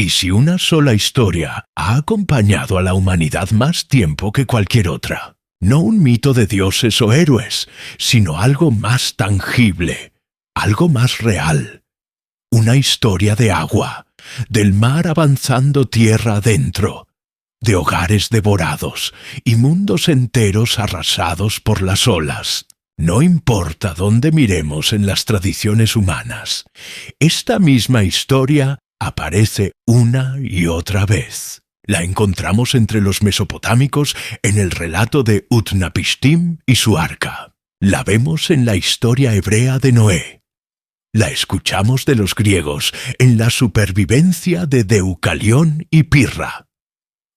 ¿Y si una sola historia ha acompañado a la humanidad más tiempo que cualquier otra? No un mito de dioses o héroes, sino algo más tangible, algo más real. Una historia de agua, del mar avanzando tierra adentro, de hogares devorados y mundos enteros arrasados por las olas. No importa dónde miremos en las tradiciones humanas, esta misma historia aparece una y otra vez. La encontramos entre los mesopotámicos en el relato de Utnapishtim y su arca. La vemos en la historia hebrea de Noé. La escuchamos de los griegos en la supervivencia de Deucalión y Pirra.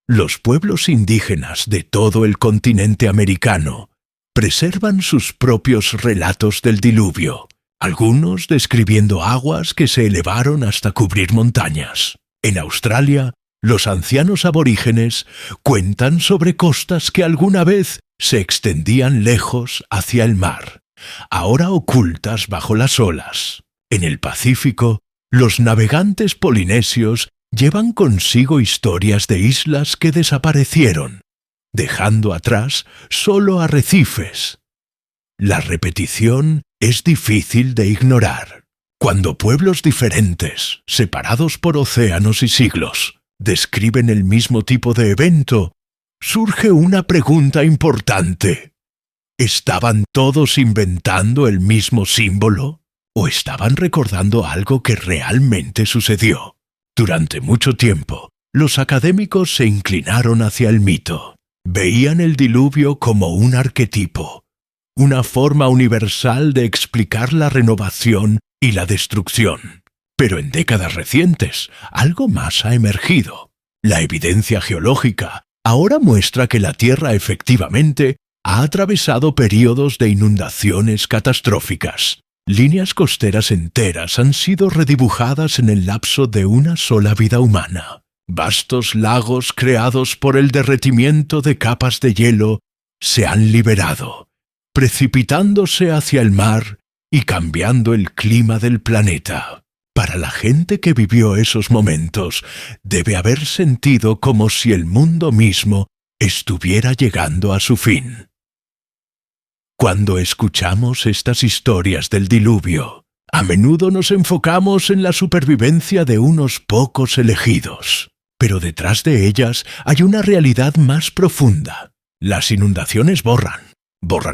Los pueblos indígenas de todo el continente americano preservan sus propios relatos del diluvio, algunos describiendo aguas que se elevaron hasta cubrir montañas. En Australia, los ancianos aborígenes cuentan sobre costas que alguna vez se extendían lejos hacia el mar, ahora ocultas bajo las olas. En el Pacífico, los navegantes polinesios llevan consigo historias de islas que desaparecieron, dejando atrás solo arrecifes. La repetición es difícil de ignorar. Cuando pueblos diferentes, separados por océanos y siglos, describen el mismo tipo de evento, surge una pregunta importante. ¿Estaban todos inventando el mismo símbolo? ¿O estaban recordando algo que realmente sucedió? Durante mucho tiempo, los académicos se inclinaron hacia el mito. Veían el diluvio como un arquetipo, una forma universal de explicar la renovación y la destrucción. Pero en décadas recientes, algo más ha emergido. La evidencia geológica ahora muestra que la Tierra efectivamente ha atravesado períodos de inundaciones catastróficas. Líneas costeras enteras han sido redibujadas en el lapso de una sola vida humana. Vastos lagos creados por el derretimiento de capas de hielo se han liberado, precipitándose hacia el mar y cambiando el clima del planeta. Para la gente que vivió esos momentos, debe haber sentido como si el mundo mismo estuviera llegando a su fin. Cuando escuchamos estas historias del diluvio, a menudo nos enfocamos en la supervivencia de unos pocos elegidos. Pero detrás de ellas hay una realidad más profunda. Las inundaciones borran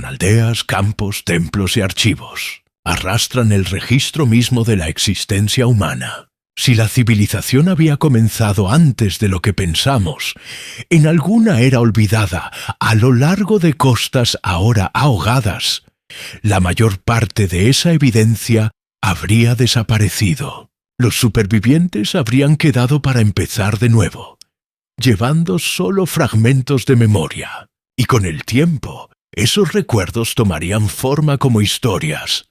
aldeas, campos, templos y archivos. Arrastran el registro mismo de la existencia humana. Si la civilización había comenzado antes de lo que pensamos, en alguna era olvidada, a lo largo de costas ahora ahogadas, la mayor parte de esa evidencia habría desaparecido. Los supervivientes habrían quedado para empezar de nuevo, llevando solo fragmentos de memoria. Y con el tiempo, esos recuerdos tomarían forma como historias.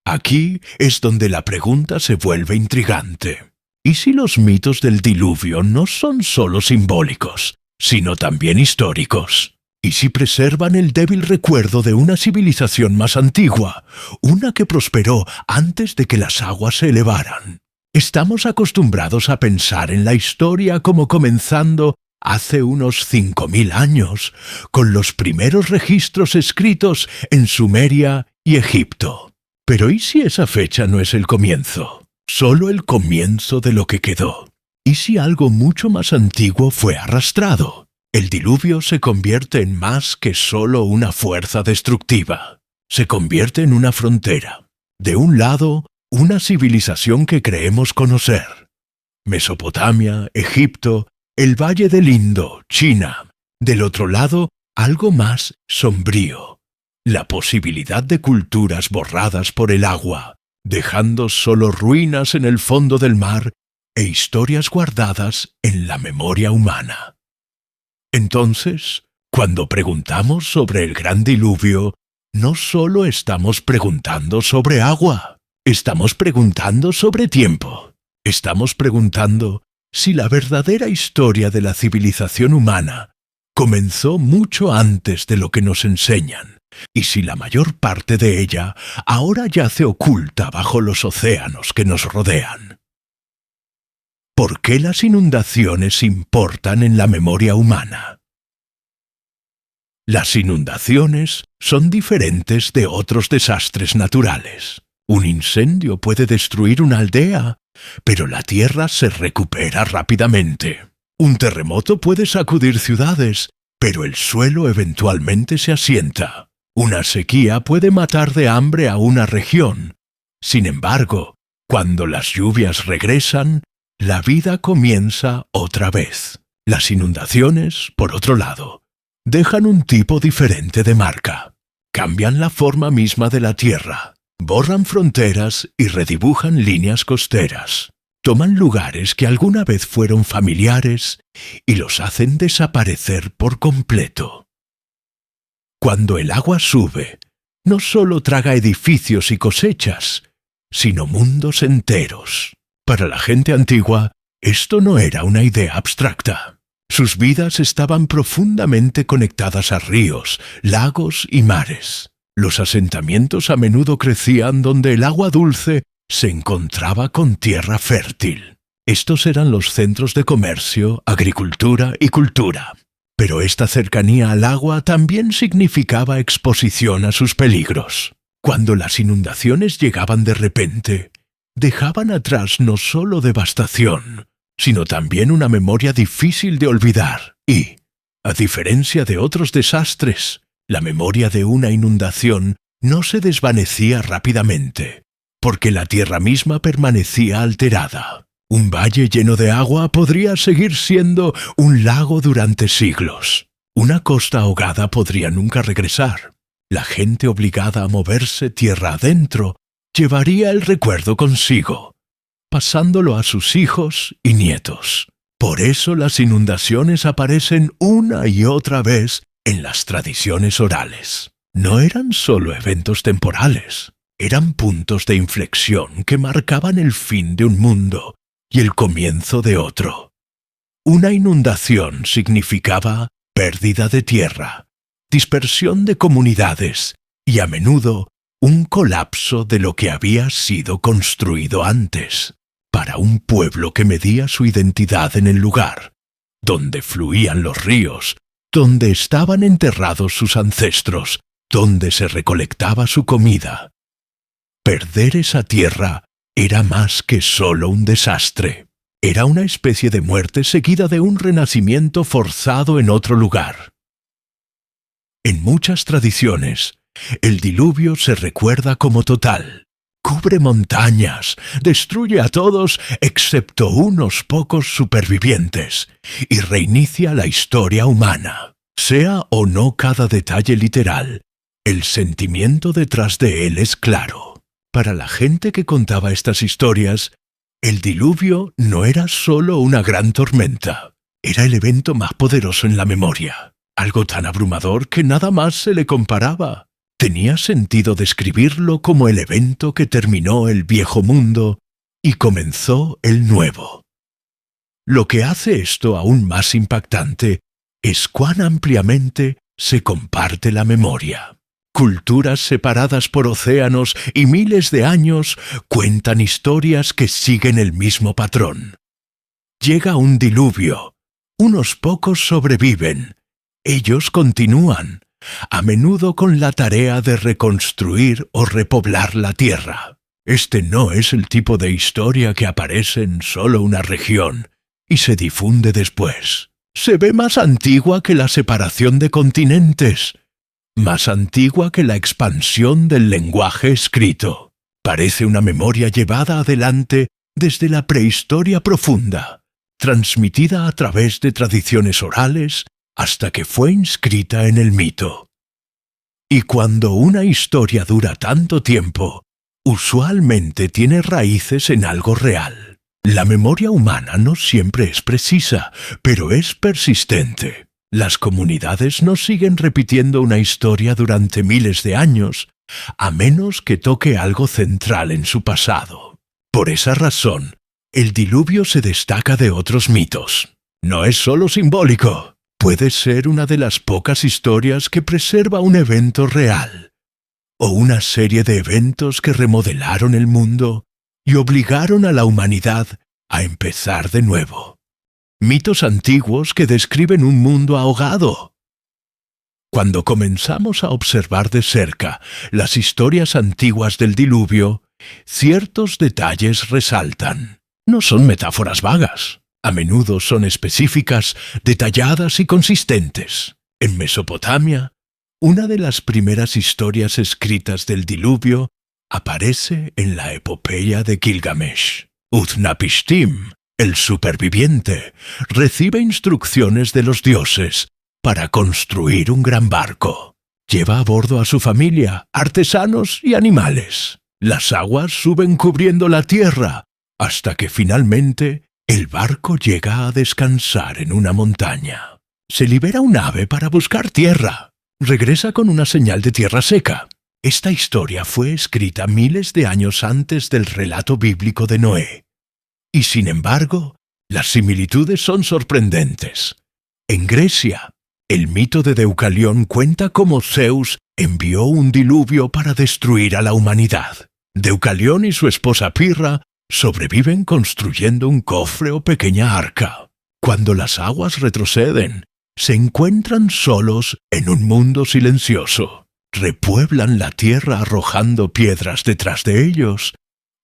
Aquí es donde la pregunta se vuelve intrigante. ¿Y si los mitos del diluvio no son solo simbólicos, sino también históricos? ¿Y si preservan el débil recuerdo de una civilización más antigua, una que prosperó antes de que las aguas se elevaran? Estamos acostumbrados a pensar en la historia como comenzando hace unos 5000 años, con los primeros registros escritos en Sumeria y Egipto. Pero ¿y si esa fecha no es el comienzo? Solo el comienzo de lo que quedó. ¿Y si algo mucho más antiguo fue arrastrado? El diluvio se convierte en más que solo una fuerza destructiva. Se convierte en una frontera. De un lado, una civilización que creemos conocer. Mesopotamia, Egipto, el Valle del Indo, China. Del otro lado, algo más sombrío. La posibilidad de culturas borradas por el agua, dejando solo ruinas en el fondo del mar e historias guardadas en la memoria humana. Entonces, cuando preguntamos sobre el gran diluvio, no solo estamos preguntando sobre agua, estamos preguntando sobre tiempo. Estamos preguntando si la verdadera historia de la civilización humana comenzó mucho antes de lo que nos enseñan, y si la mayor parte de ella ahora yace oculta bajo los océanos que nos rodean. ¿Por qué las inundaciones importan en la memoria humana? Las inundaciones son diferentes de otros desastres naturales. Un incendio puede destruir una aldea, pero la tierra se recupera rápidamente. Un terremoto puede sacudir ciudades, pero el suelo eventualmente se asienta. Una sequía puede matar de hambre a una región. Sin embargo, cuando las lluvias regresan, la vida comienza otra vez. Las inundaciones, por otro lado, dejan un tipo diferente de marca. Cambian la forma misma de la tierra, borran fronteras y redibujan líneas costeras. Toman lugares que alguna vez fueron familiares y los hacen desaparecer por completo. Cuando el agua sube, no solo traga edificios y cosechas, sino mundos enteros. Para la gente antigua, esto no era una idea abstracta. Sus vidas estaban profundamente conectadas a ríos, lagos y mares. Los asentamientos a menudo crecían donde el agua dulce se encontraba con tierra fértil. Estos eran los centros de comercio, agricultura y cultura. Pero esta cercanía al agua también significaba exposición a sus peligros. Cuando las inundaciones llegaban de repente, dejaban atrás no solo devastación, sino también una memoria difícil de olvidar. Y, a diferencia de otros desastres, la memoria de una inundación no se desvanecía rápidamente, porque la tierra misma permanecía alterada. Un valle lleno de agua podría seguir siendo un lago durante siglos. Una costa ahogada podría nunca regresar. La gente obligada a moverse tierra adentro llevaría el recuerdo consigo, pasándolo a sus hijos y nietos. Por eso las inundaciones aparecen una y otra vez en las tradiciones orales. No eran solo eventos temporales, eran puntos de inflexión que marcaban el fin de un mundo y el comienzo de otro. Una inundación significaba pérdida de tierra, dispersión de comunidades y a menudo un colapso de lo que había sido construido antes. Para un pueblo que medía su identidad en el lugar, donde fluían los ríos, donde estaban enterrados sus ancestros, donde se recolectaba su comida. Perder esa tierra era más que solo un desastre. Era una especie de muerte seguida de un renacimiento forzado en otro lugar. En muchas tradiciones, el diluvio se recuerda como total. Cubre montañas, destruye a todos excepto unos pocos supervivientes y reinicia la historia humana. Sea o no cada detalle literal, el sentimiento detrás de él es claro. Para la gente que contaba estas historias, el diluvio no era solo una gran tormenta, era el evento más poderoso en la memoria, algo tan abrumador que nada más se le comparaba. Tenía sentido describirlo como el evento que terminó el viejo mundo y comenzó el nuevo. Lo que hace esto aún más impactante es cuán ampliamente se comparte la memoria. Culturas separadas por océanos y miles de años cuentan historias que siguen el mismo patrón. Llega un diluvio, unos pocos sobreviven, ellos continúan, a menudo con la tarea de reconstruir o repoblar la tierra. Este no es el tipo de historia que aparece en solo una región y se difunde después. Se ve más antigua que la separación de continentes, más antigua que la expansión del lenguaje escrito. Parece una memoria llevada adelante desde la prehistoria profunda, transmitida a través de tradiciones orales hasta que fue inscrita en el mito. Y cuando una historia dura tanto tiempo, usualmente tiene raíces en algo real. La memoria humana no siempre es precisa, pero es persistente. Las comunidades no siguen repitiendo una historia durante miles de años, a menos que toque algo central en su pasado. Por esa razón, el diluvio se destaca de otros mitos. No es solo simbólico. Puede ser una de las pocas historias que preserva un evento real, o una serie de eventos que remodelaron el mundo y obligaron a la humanidad a empezar de nuevo. Mitos antiguos que describen un mundo ahogado. Cuando comenzamos a observar de cerca las historias antiguas del diluvio, ciertos detalles resaltan. No son metáforas vagas. A menudo son específicas, detalladas y consistentes. En Mesopotamia, una de las primeras historias escritas del diluvio aparece en la epopeya de Gilgamesh. Utnapishtim, el superviviente, recibe instrucciones de los dioses para construir un gran barco. Lleva a bordo a su familia, artesanos y animales. Las aguas suben cubriendo la tierra hasta que finalmente el barco llega a descansar en una montaña. Se libera un ave para buscar tierra. Regresa con una señal de tierra seca. Esta historia fue escrita miles de años antes del relato bíblico de Noé. Y sin embargo, las similitudes son sorprendentes. En Grecia, el mito de Deucalión cuenta cómo Zeus envió un diluvio para destruir a la humanidad. Deucalión y su esposa Pirra sobreviven construyendo un cofre o pequeña arca. Cuando las aguas retroceden, se encuentran solos en un mundo silencioso. Repueblan la tierra arrojando piedras detrás de ellos,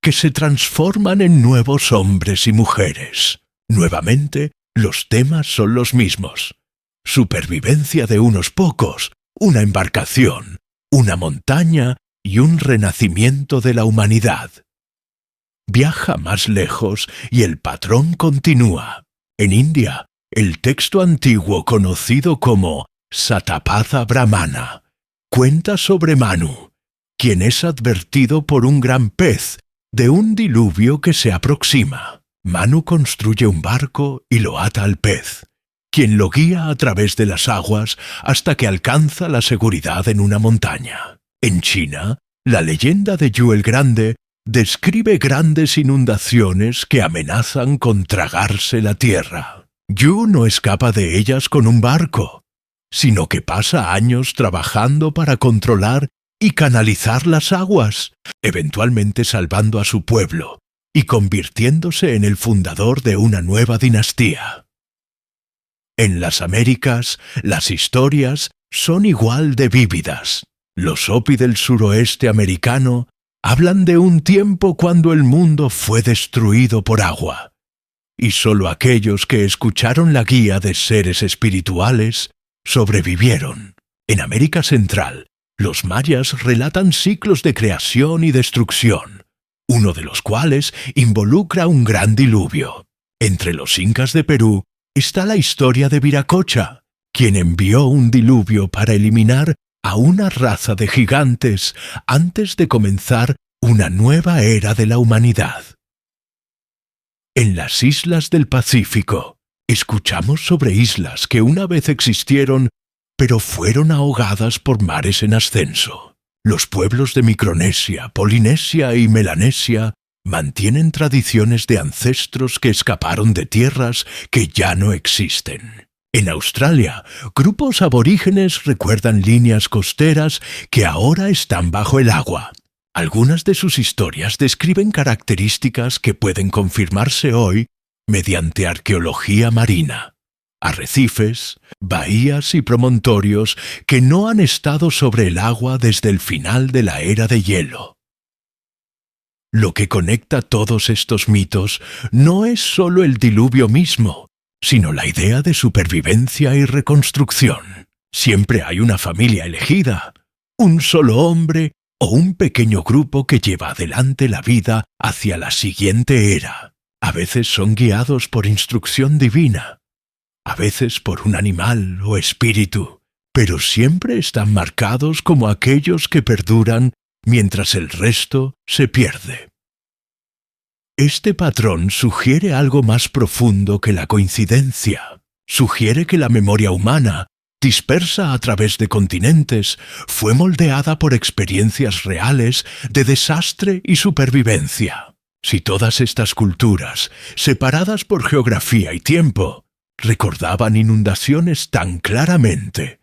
que se transforman en nuevos hombres y mujeres. Nuevamente, los temas son los mismos. Supervivencia de unos pocos, una embarcación, una montaña y un renacimiento de la humanidad. Viaja más lejos y el patrón continúa. En India, el texto antiguo conocido como Satapatha Brahmana cuenta sobre Manu, quien es advertido por un gran pez de un diluvio que se aproxima. Manu construye un barco y lo ata al pez, quien lo guía a través de las aguas hasta que alcanza la seguridad en una montaña. En China, la leyenda de Yu el Grande describe grandes inundaciones que amenazan con tragarse la tierra. Yu no escapa de ellas con un barco, sino que pasa años trabajando para controlar y canalizar las aguas, eventualmente salvando a su pueblo y convirtiéndose en el fundador de una nueva dinastía. En las Américas, las historias son igual de vívidas. Los Hopi del suroeste americano hablan de un tiempo cuando el mundo fue destruido por agua, y solo aquellos que escucharon la guía de seres espirituales sobrevivieron. En América Central, los mayas relatan ciclos de creación y destrucción, uno de los cuales involucra un gran diluvio. Entre los incas de Perú está la historia de Viracocha, quien envió un diluvio para eliminar a una raza de gigantes antes de comenzar una nueva era de la humanidad. En las islas del Pacífico, escuchamos sobre islas que una vez existieron, pero fueron ahogadas por mares en ascenso. Los pueblos de Micronesia, Polinesia y Melanesia mantienen tradiciones de ancestros que escaparon de tierras que ya no existen. En Australia, grupos aborígenes recuerdan líneas costeras que ahora están bajo el agua. Algunas de sus historias describen características que pueden confirmarse hoy mediante arqueología marina. Arrecifes, bahías y promontorios que no han estado sobre el agua desde el final de la era de hielo. Lo que conecta todos estos mitos no es solo el diluvio mismo, sino la idea de supervivencia y reconstrucción. Siempre hay una familia elegida, un solo hombre o un pequeño grupo que lleva adelante la vida hacia la siguiente era. A veces son guiados por instrucción divina, a veces por un animal o espíritu, pero siempre están marcados como aquellos que perduran mientras el resto se pierde. Este patrón sugiere algo más profundo que la coincidencia. Sugiere que la memoria humana, dispersa a través de continentes, fue moldeada por experiencias reales de desastre y supervivencia. Si todas estas culturas, separadas por geografía y tiempo, recordaban inundaciones tan claramente,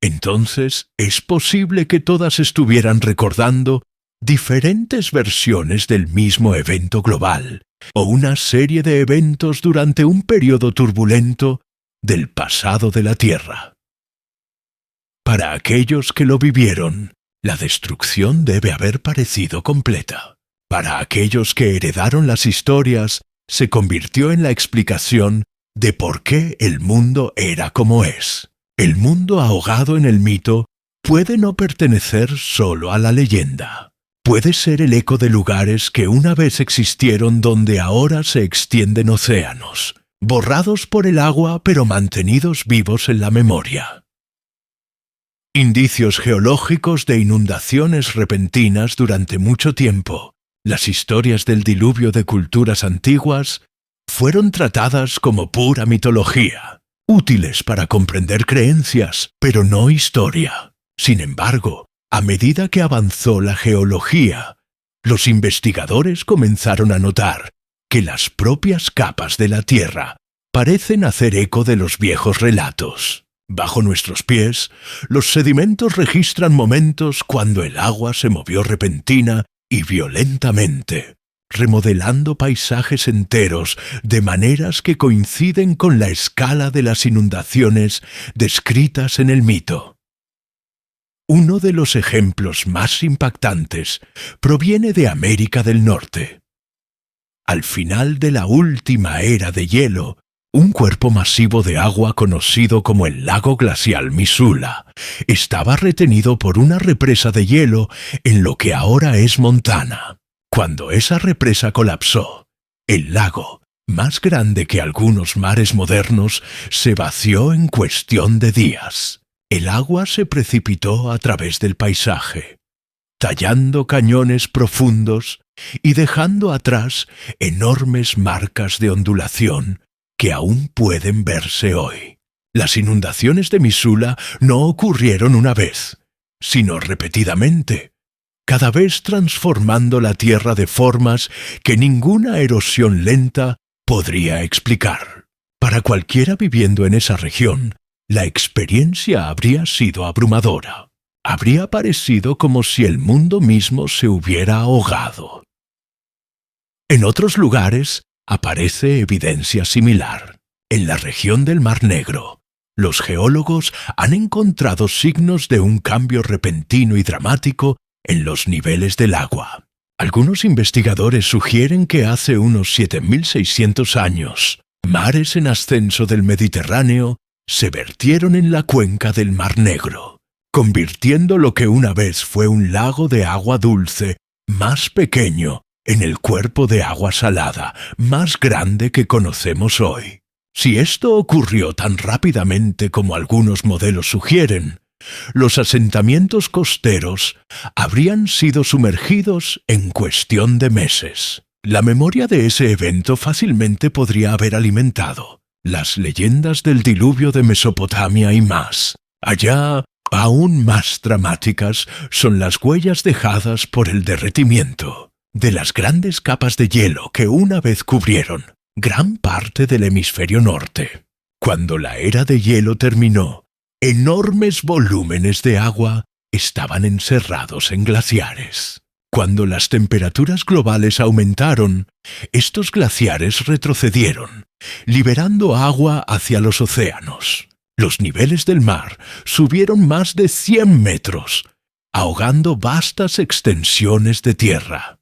entonces es posible que todas estuvieran recordando diferentes versiones del mismo evento global o una serie de eventos durante un periodo turbulento del pasado de la Tierra. Para aquellos que lo vivieron, la destrucción debe haber parecido completa. Para aquellos que heredaron las historias, se convirtió en la explicación de por qué el mundo era como es. El mundo ahogado en el mito puede no pertenecer solo a la leyenda. Puede ser el eco de lugares que una vez existieron donde ahora se extienden océanos, borrados por el agua pero mantenidos vivos en la memoria. Indicios geológicos de inundaciones repentinas durante mucho tiempo. Las historias del diluvio de culturas antiguas fueron tratadas como pura mitología, útiles para comprender creencias, pero no historia. Sin embargo, a medida que avanzó la geología, los investigadores comenzaron a notar que las propias capas de la Tierra parecen hacer eco de los viejos relatos. Bajo nuestros pies, los sedimentos registran momentos cuando el agua se movió repentina y violentamente, remodelando paisajes enteros de maneras que coinciden con la escala de las inundaciones descritas en el mito. Uno de los ejemplos más impactantes proviene de América del Norte. Al final de la última era de hielo, un cuerpo masivo de agua conocido como el lago glacial Missoula estaba retenido por una represa de hielo en lo que ahora es Montana. Cuando esa represa colapsó, el lago, más grande que algunos mares modernos, se vació en cuestión de días. El agua se precipitó a través del paisaje, tallando cañones profundos y dejando atrás enormes marcas de ondulación que aún pueden verse hoy. Las inundaciones de Missoula no ocurrieron una vez, sino repetidamente, cada vez transformando la tierra de formas que ninguna erosión lenta podría explicar. Para cualquiera viviendo en esa región, la experiencia habría sido abrumadora. Habría parecido como si el mundo mismo se hubiera ahogado. En otros lugares, aparece evidencia similar. En la región del Mar Negro, los geólogos han encontrado signos de un cambio repentino y dramático en los niveles del agua. Algunos investigadores sugieren que hace unos 7.600 años, mares en ascenso del Mediterráneo se vertieron en la cuenca del Mar Negro, convirtiendo lo que una vez fue un lago de agua dulce más pequeño en el cuerpo de agua salada más grande que conocemos hoy. Si esto ocurrió tan rápidamente como algunos modelos sugieren, los asentamientos costeros habrían sido sumergidos en cuestión de meses. La memoria de ese evento fácilmente podría haber alimentado las leyendas del diluvio de Mesopotamia y más. Allá, aún más dramáticas, son las huellas dejadas por el derretimiento de las grandes capas de hielo que una vez cubrieron gran parte del hemisferio norte. Cuando la era de hielo terminó, enormes volúmenes de agua estaban encerrados en glaciares. Cuando las temperaturas globales aumentaron, estos glaciares retrocedieron, liberando agua hacia los océanos. Los niveles del mar subieron más de 100 metros, ahogando vastas extensiones de tierra.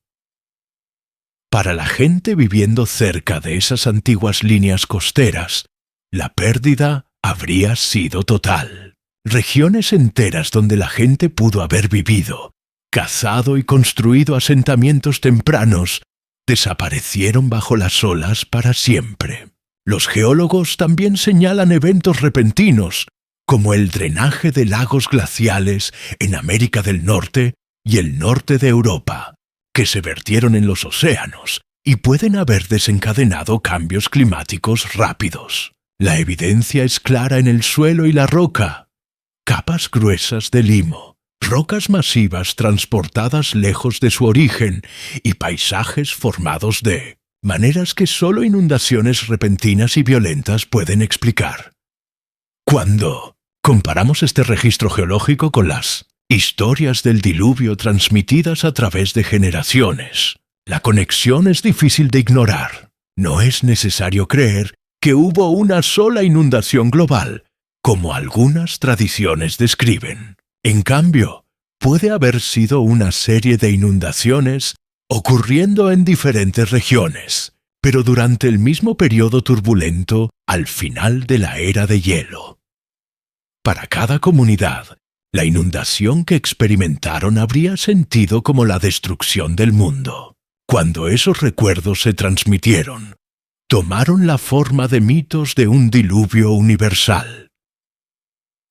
Para la gente viviendo cerca de esas antiguas líneas costeras, la pérdida habría sido total. Regiones enteras donde la gente pudo haber vivido, cazado y construido asentamientos tempranos, desaparecieron bajo las olas para siempre. Los geólogos también señalan eventos repentinos, como el drenaje de lagos glaciales en América del Norte y el norte de Europa, que se vertieron en los océanos y pueden haber desencadenado cambios climáticos rápidos. La evidencia es clara en el suelo y la roca. Capas gruesas de limo, rocas masivas transportadas lejos de su origen y paisajes formados de maneras que solo inundaciones repentinas y violentas pueden explicar. Cuando comparamos este registro geológico con las Historias del diluvio transmitidas a través de generaciones. La conexión es difícil de ignorar. No es necesario creer que hubo una sola inundación global, como algunas tradiciones describen. En cambio, puede haber sido una serie de inundaciones ocurriendo en diferentes regiones, pero durante el mismo periodo turbulento al final de la era de hielo. Para cada comunidad, la inundación que experimentaron habría sentido como la destrucción del mundo. Cuando esos recuerdos se transmitieron, tomaron la forma de mitos de un diluvio universal.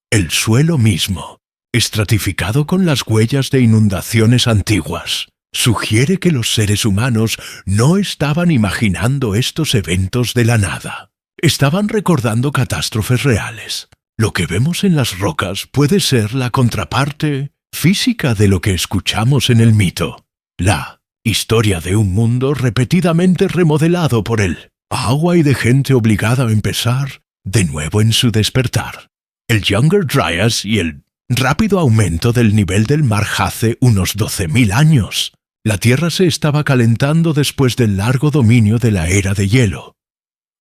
El suelo mismo, estratificado con las huellas de inundaciones antiguas, sugiere que los seres humanos no estaban imaginando estos eventos de la nada. Estaban recordando catástrofes reales. Lo que vemos en las rocas puede ser la contraparte física de lo que escuchamos en el mito. La historia de un mundo repetidamente remodelado por el agua y de gente obligada a empezar de nuevo en su despertar. El Younger Dryas y el rápido aumento del nivel del mar hace unos 12.000 años. La Tierra se estaba calentando después del largo dominio de la era de hielo.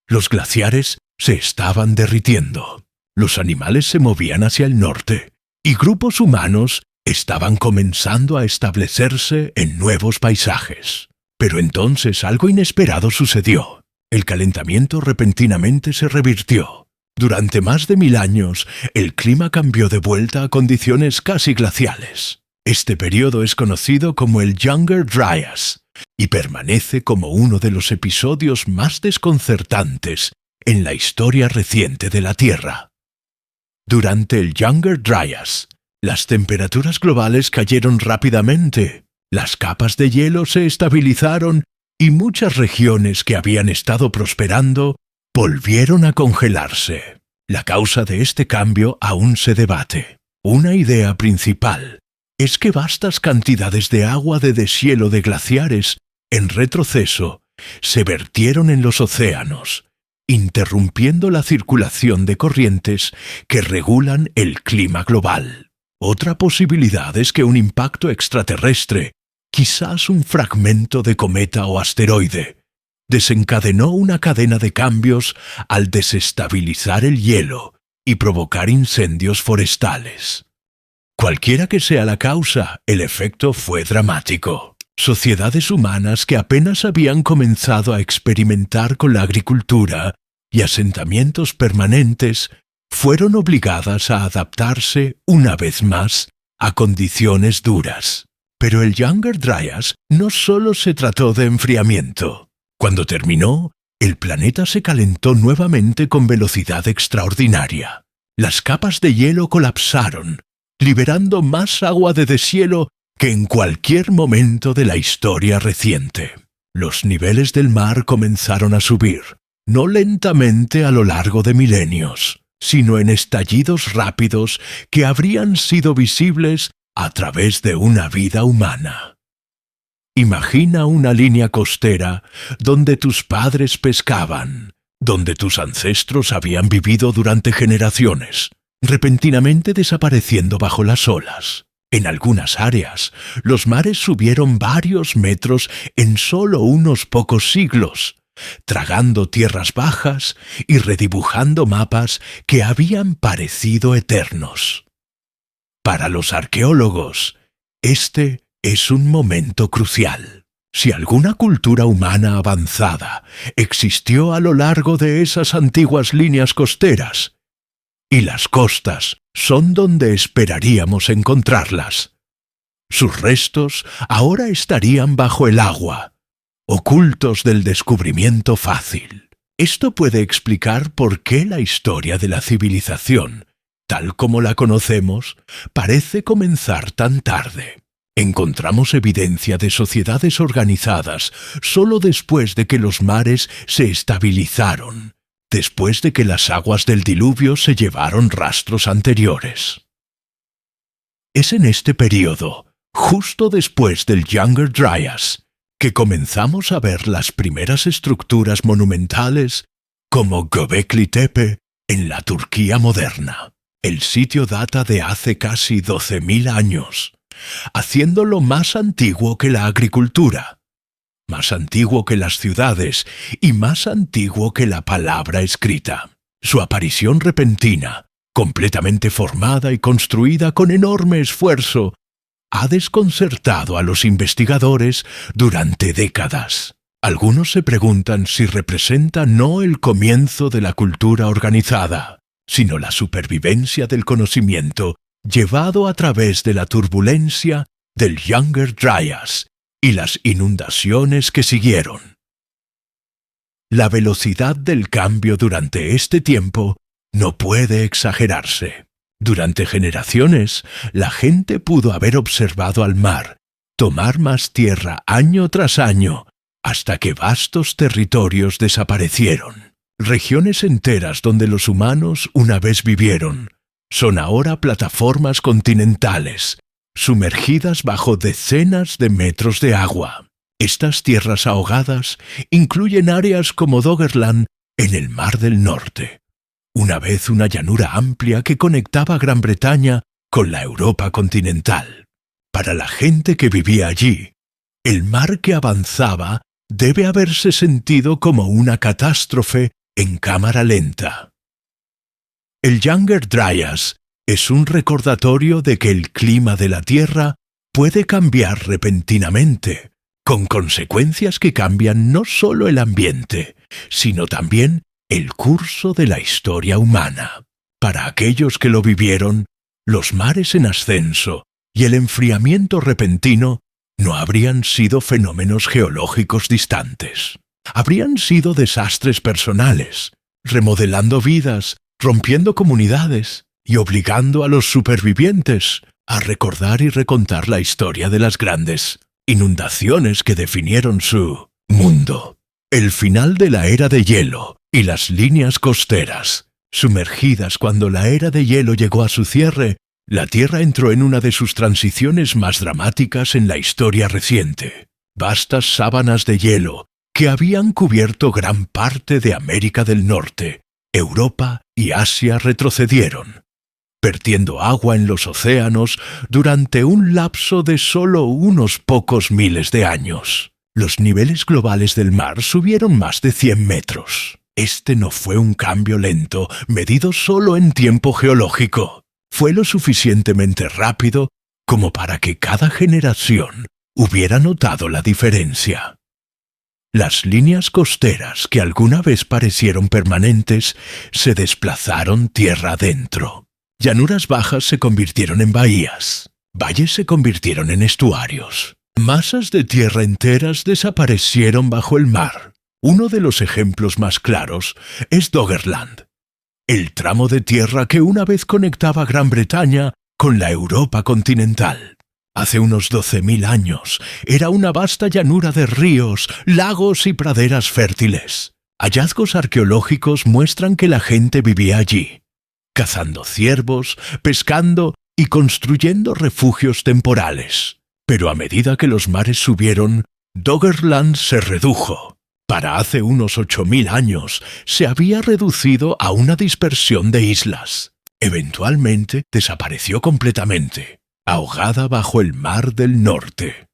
Los glaciares se estaban derritiendo. Los animales se movían hacia el norte y grupos humanos estaban comenzando a establecerse en nuevos paisajes. Pero entonces algo inesperado sucedió. El calentamiento repentinamente se revirtió. Durante más de 1000 años, el clima cambió de vuelta a condiciones casi glaciales. Este periodo es conocido como el Younger Dryas y permanece como uno de los episodios más desconcertantes en la historia reciente de la Tierra. Durante el Younger Dryas, las temperaturas globales cayeron rápidamente, las capas de hielo se estabilizaron y muchas regiones que habían estado prosperando volvieron a congelarse. La causa de este cambio aún se debate. Una idea principal es que vastas cantidades de agua de deshielo de glaciares en retroceso se vertieron en los océanos, interrumpiendo la circulación de corrientes que regulan el clima global. Otra posibilidad es que un impacto extraterrestre, quizás un fragmento de cometa o asteroide, desencadenó una cadena de cambios al desestabilizar el hielo y provocar incendios forestales. Cualquiera que sea la causa, el efecto fue dramático. Sociedades humanas que apenas habían comenzado a experimentar con la agricultura y asentamientos permanentes fueron obligadas a adaptarse una vez más a condiciones duras. Pero el Younger Dryas no solo se trató de enfriamiento. Cuando terminó, el planeta se calentó nuevamente con velocidad extraordinaria. Las capas de hielo colapsaron, liberando más agua de deshielo que en cualquier momento de la historia reciente. Los niveles del mar comenzaron a subir, no lentamente a lo largo de milenios, sino en estallidos rápidos que habrían sido visibles a través de una vida humana. Imagina una línea costera donde tus padres pescaban, donde tus ancestros habían vivido durante generaciones, repentinamente desapareciendo bajo las olas. En algunas áreas, los mares subieron varios metros en solo unos pocos siglos, tragando tierras bajas y redibujando mapas que habían parecido eternos. Para los arqueólogos, este es un momento crucial. Si alguna cultura humana avanzada existió a lo largo de esas antiguas líneas costeras, y las costas son donde esperaríamos encontrarlas, sus restos ahora estarían bajo el agua, ocultos del descubrimiento fácil. Esto puede explicar por qué la historia de la civilización, tal como la conocemos, parece comenzar tan tarde. Encontramos evidencia de sociedades organizadas solo después de que los mares se estabilizaron, después de que las aguas del diluvio se llevaron rastros anteriores. Es en este período, justo después del Younger Dryas, que comenzamos a ver las primeras estructuras monumentales como Göbekli Tepe en la Turquía moderna. El sitio data de hace casi 12.000 años, haciéndolo más antiguo que la agricultura, más antiguo que las ciudades y más antiguo que la palabra escrita. Su aparición repentina, completamente formada y construida con enorme esfuerzo, ha desconcertado a los investigadores durante décadas. Algunos se preguntan si representa no el comienzo de la cultura organizada, sino la supervivencia del conocimiento llevado a través de la turbulencia del Younger Dryas y las inundaciones que siguieron. La velocidad del cambio durante este tiempo no puede exagerarse. Durante generaciones, la gente pudo haber observado al mar tomar más tierra año tras año, hasta que vastos territorios desaparecieron. Regiones enteras donde los humanos una vez vivieron son ahora plataformas continentales, sumergidas bajo decenas de metros de agua. Estas tierras ahogadas incluyen áreas como Doggerland en el Mar del Norte, una vez una llanura amplia que conectaba Gran Bretaña con la Europa continental. Para la gente que vivía allí, el mar que avanzaba debe haberse sentido como una catástrofe en cámara lenta. El Younger Dryas es un recordatorio de que el clima de la Tierra puede cambiar repentinamente, con consecuencias que cambian no solo el ambiente, sino también el curso de la historia humana. Para aquellos que lo vivieron, los mares en ascenso y el enfriamiento repentino no habrían sido fenómenos geológicos distantes. Habrían sido desastres personales, remodelando vidas, rompiendo comunidades y obligando a los supervivientes a recordar y recontar la historia de las grandes inundaciones que definieron su mundo. El final de la era de hielo y las líneas costeras, sumergidas cuando la era de hielo llegó a su cierre, la Tierra entró en una de sus transiciones más dramáticas en la historia reciente. Vastas sábanas de hielo que habían cubierto gran parte de América del Norte, Europa y Asia retrocedieron, vertiendo agua en los océanos durante un lapso de solo unos pocos miles de años. Los niveles globales del mar subieron más de 100 metros. Este no fue un cambio lento, medido solo en tiempo geológico. Fue lo suficientemente rápido como para que cada generación hubiera notado la diferencia. Las líneas costeras que alguna vez parecieron permanentes se desplazaron tierra adentro. Llanuras bajas se convirtieron en bahías. Valles se convirtieron en estuarios. Masas de tierra enteras desaparecieron bajo el mar. Uno de los ejemplos más claros es Doggerland, el tramo de tierra que una vez conectaba Gran Bretaña con la Europa continental. Hace unos 12.000 años era una vasta llanura de ríos, lagos y praderas fértiles. Hallazgos arqueológicos muestran que la gente vivía allí, cazando ciervos, pescando y construyendo refugios temporales. Pero a medida que los mares subieron, Doggerland se redujo. Para hace unos 8.000 años se había reducido a una dispersión de islas. Eventualmente desapareció completamente, ahogada bajo el Mar del Norte.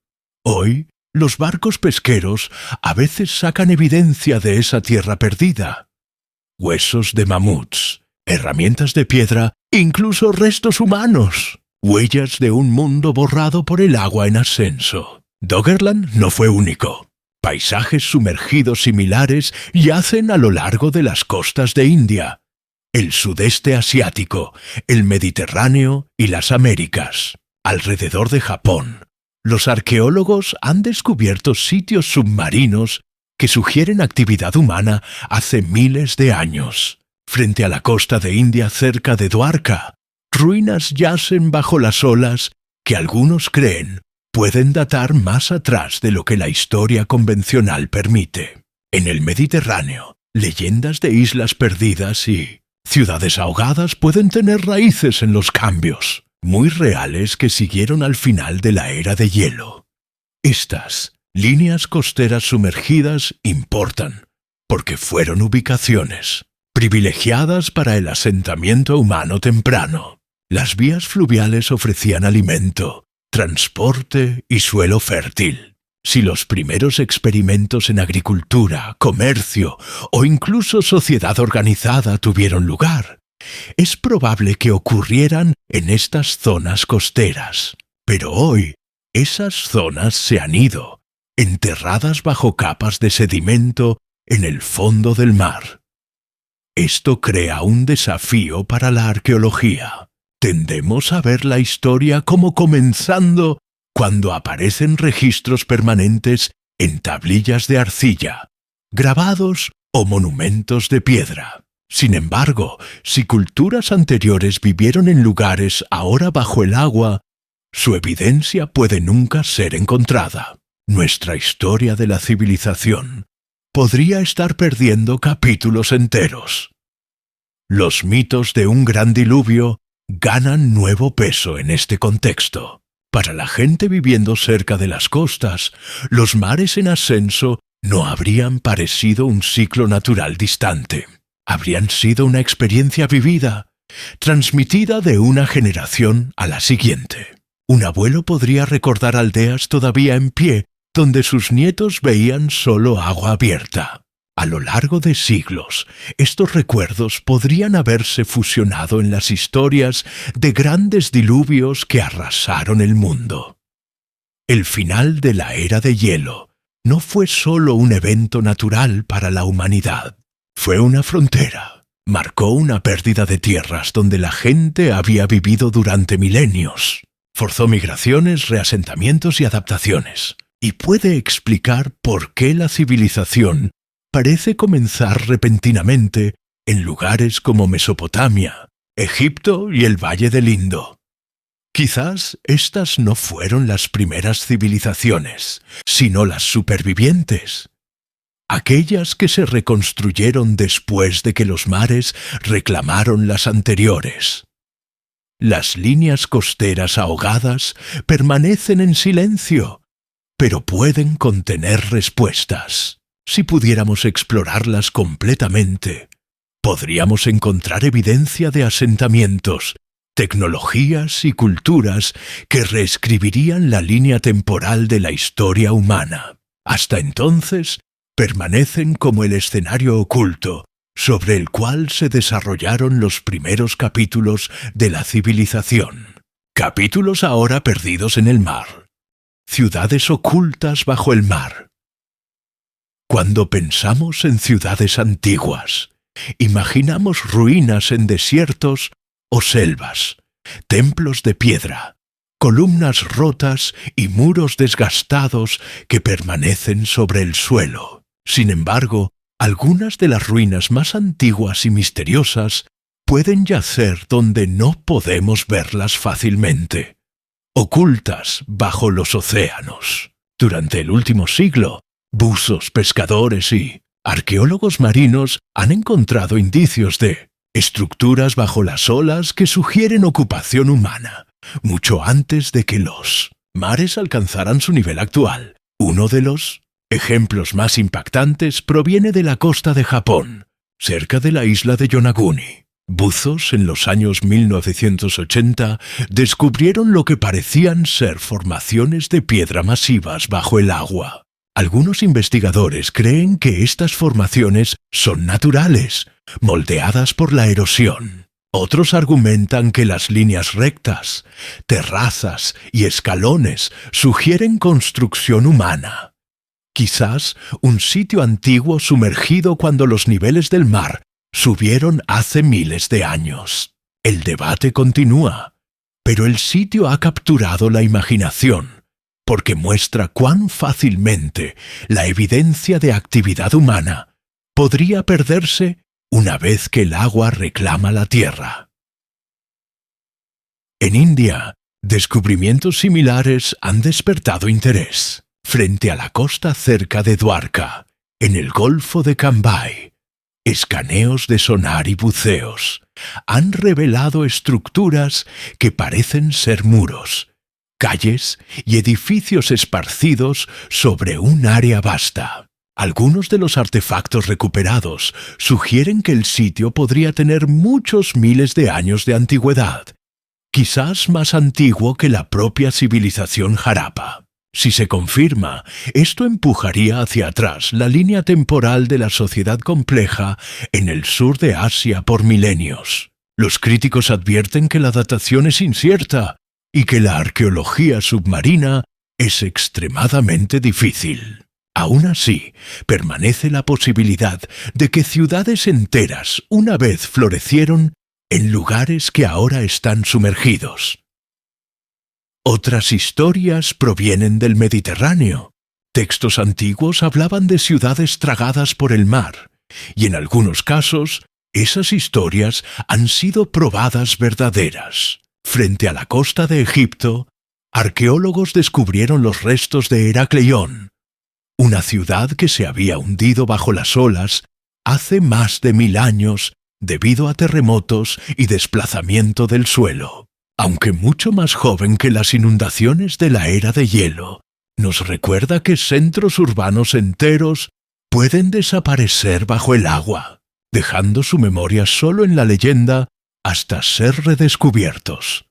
Hoy, los barcos pesqueros a veces sacan evidencia de esa tierra perdida. Huesos de mamuts, herramientas de piedra, incluso restos humanos. Huellas de un mundo borrado por el agua en ascenso. Doggerland no fue único. Paisajes sumergidos similares yacen a lo largo de las costas de India, el sudeste asiático, el Mediterráneo y las Américas. Alrededor de Japón, los arqueólogos han descubierto sitios submarinos que sugieren actividad humana hace miles de años. Frente a la costa de India cerca de Dwarka, ruinas yacen bajo las olas que algunos creen pueden datar más atrás de lo que la historia convencional permite. En el Mediterráneo, leyendas de islas perdidas y ciudades ahogadas pueden tener raíces en los cambios, muy reales que siguieron al final de la era de hielo. Estas líneas costeras sumergidas importan, porque fueron ubicaciones privilegiadas para el asentamiento humano temprano. Las vías fluviales ofrecían alimento, transporte y suelo fértil. Si los primeros experimentos en agricultura, comercio o incluso sociedad organizada tuvieron lugar, es probable que ocurrieran en estas zonas costeras. Pero hoy, esas zonas se han ido, enterradas bajo capas de sedimento en el fondo del mar. Esto crea un desafío para la arqueología. Tendemos a ver la historia como comenzando cuando aparecen registros permanentes en tablillas de arcilla, grabados o monumentos de piedra. Sin embargo, si culturas anteriores vivieron en lugares ahora bajo el agua, su evidencia puede nunca ser encontrada. Nuestra historia de la civilización podría estar perdiendo capítulos enteros. Los mitos de un gran diluvio ganan nuevo peso en este contexto. Para la gente viviendo cerca de las costas, los mares en ascenso no habrían parecido un ciclo natural distante. Habrían sido una experiencia vivida, transmitida de una generación a la siguiente. Un abuelo podría recordar aldeas todavía en pie, donde sus nietos veían solo agua abierta. A lo largo de siglos, estos recuerdos podrían haberse fusionado en las historias de grandes diluvios que arrasaron el mundo. El final de la era de hielo no fue solo un evento natural para la humanidad. Fue una frontera. Marcó una pérdida de tierras donde la gente había vivido durante milenios. Forzó migraciones, reasentamientos y adaptaciones. Y puede explicar por qué la civilización parece comenzar repentinamente en lugares como Mesopotamia, Egipto y el Valle del Indo. Quizás estas no fueron las primeras civilizaciones, sino las supervivientes. Aquellas que se reconstruyeron después de que los mares reclamaron las anteriores. Las líneas costeras ahogadas permanecen en silencio, pero pueden contener respuestas. Si pudiéramos explorarlas completamente, podríamos encontrar evidencia de asentamientos, tecnologías y culturas que reescribirían la línea temporal de la historia humana. Hasta entonces, permanecen como el escenario oculto sobre el cual se desarrollaron los primeros capítulos de la civilización. Capítulos ahora perdidos en el mar. Ciudades ocultas bajo el mar. Cuando pensamos en ciudades antiguas, imaginamos ruinas en desiertos o selvas, templos de piedra, columnas rotas y muros desgastados que permanecen sobre el suelo. Sin embargo, algunas de las ruinas más antiguas y misteriosas pueden yacer donde no podemos verlas fácilmente, ocultas bajo los océanos. Durante el último siglo, buzos, pescadores y arqueólogos marinos han encontrado indicios de estructuras bajo las olas que sugieren ocupación humana, mucho antes de que los mares alcanzaran su nivel actual. Uno de los ejemplos más impactantes proviene de la costa de Japón, cerca de la isla de Yonaguni. Buzos en los años 1980 descubrieron lo que parecían ser formaciones de piedra masivas bajo el agua. Algunos investigadores creen que estas formaciones son naturales, moldeadas por la erosión. Otros argumentan que las líneas rectas, terrazas y escalones sugieren construcción humana. Quizás un sitio antiguo sumergido cuando los niveles del mar subieron hace miles de años. El debate continúa, pero el sitio ha capturado la imaginación, porque muestra cuán fácilmente la evidencia de actividad humana podría perderse una vez que el agua reclama la tierra. En India, descubrimientos similares han despertado interés. Frente a la costa cerca de Dwarka, en el Golfo de Cambay, escaneos de sonar y buceos han revelado estructuras que parecen ser muros, calles y edificios esparcidos sobre un área vasta. Algunos de los artefactos recuperados sugieren que el sitio podría tener muchos miles de años de antigüedad, quizás más antiguo que la propia civilización Harappa. Si se confirma, esto empujaría hacia atrás la línea temporal de la sociedad compleja en el sur de Asia por milenios. Los críticos advierten que la datación es incierta y que la arqueología submarina es extremadamente difícil. Aún así, permanece la posibilidad de que ciudades enteras una vez florecieron en lugares que ahora están sumergidos. Otras historias provienen del Mediterráneo. Textos antiguos hablaban de ciudades tragadas por el mar, y en algunos casos, esas historias han sido probadas verdaderas. Frente a la costa de Egipto, arqueólogos descubrieron los restos de Heracleión, una ciudad que se había hundido bajo las olas hace más de 1000 años debido a terremotos y desplazamiento del suelo. Aunque mucho más joven que las inundaciones de la era de hielo, nos recuerda que centros urbanos enteros pueden desaparecer bajo el agua, dejando su memoria solo en la leyenda hasta ser redescubiertos.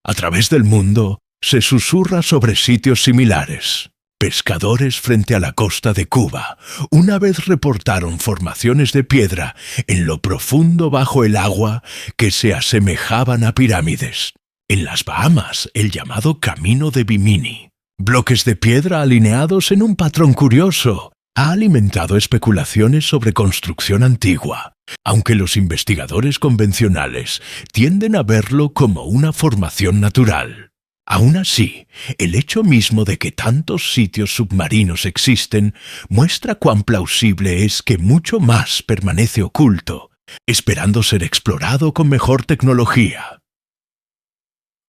A través del mundo se susurra sobre sitios similares. Pescadores frente a la costa de Cuba una vez reportaron formaciones de piedra en lo profundo bajo el agua que se asemejaban a pirámides. En las Bahamas, el llamado Camino de Bimini, bloques de piedra alineados en un patrón curioso, ha alimentado especulaciones sobre construcción antigua, aunque los investigadores convencionales tienden a verlo como una formación natural. Aún así, el hecho mismo de que tantos sitios submarinos existen muestra cuán plausible es que mucho más permanece oculto, esperando ser explorado con mejor tecnología.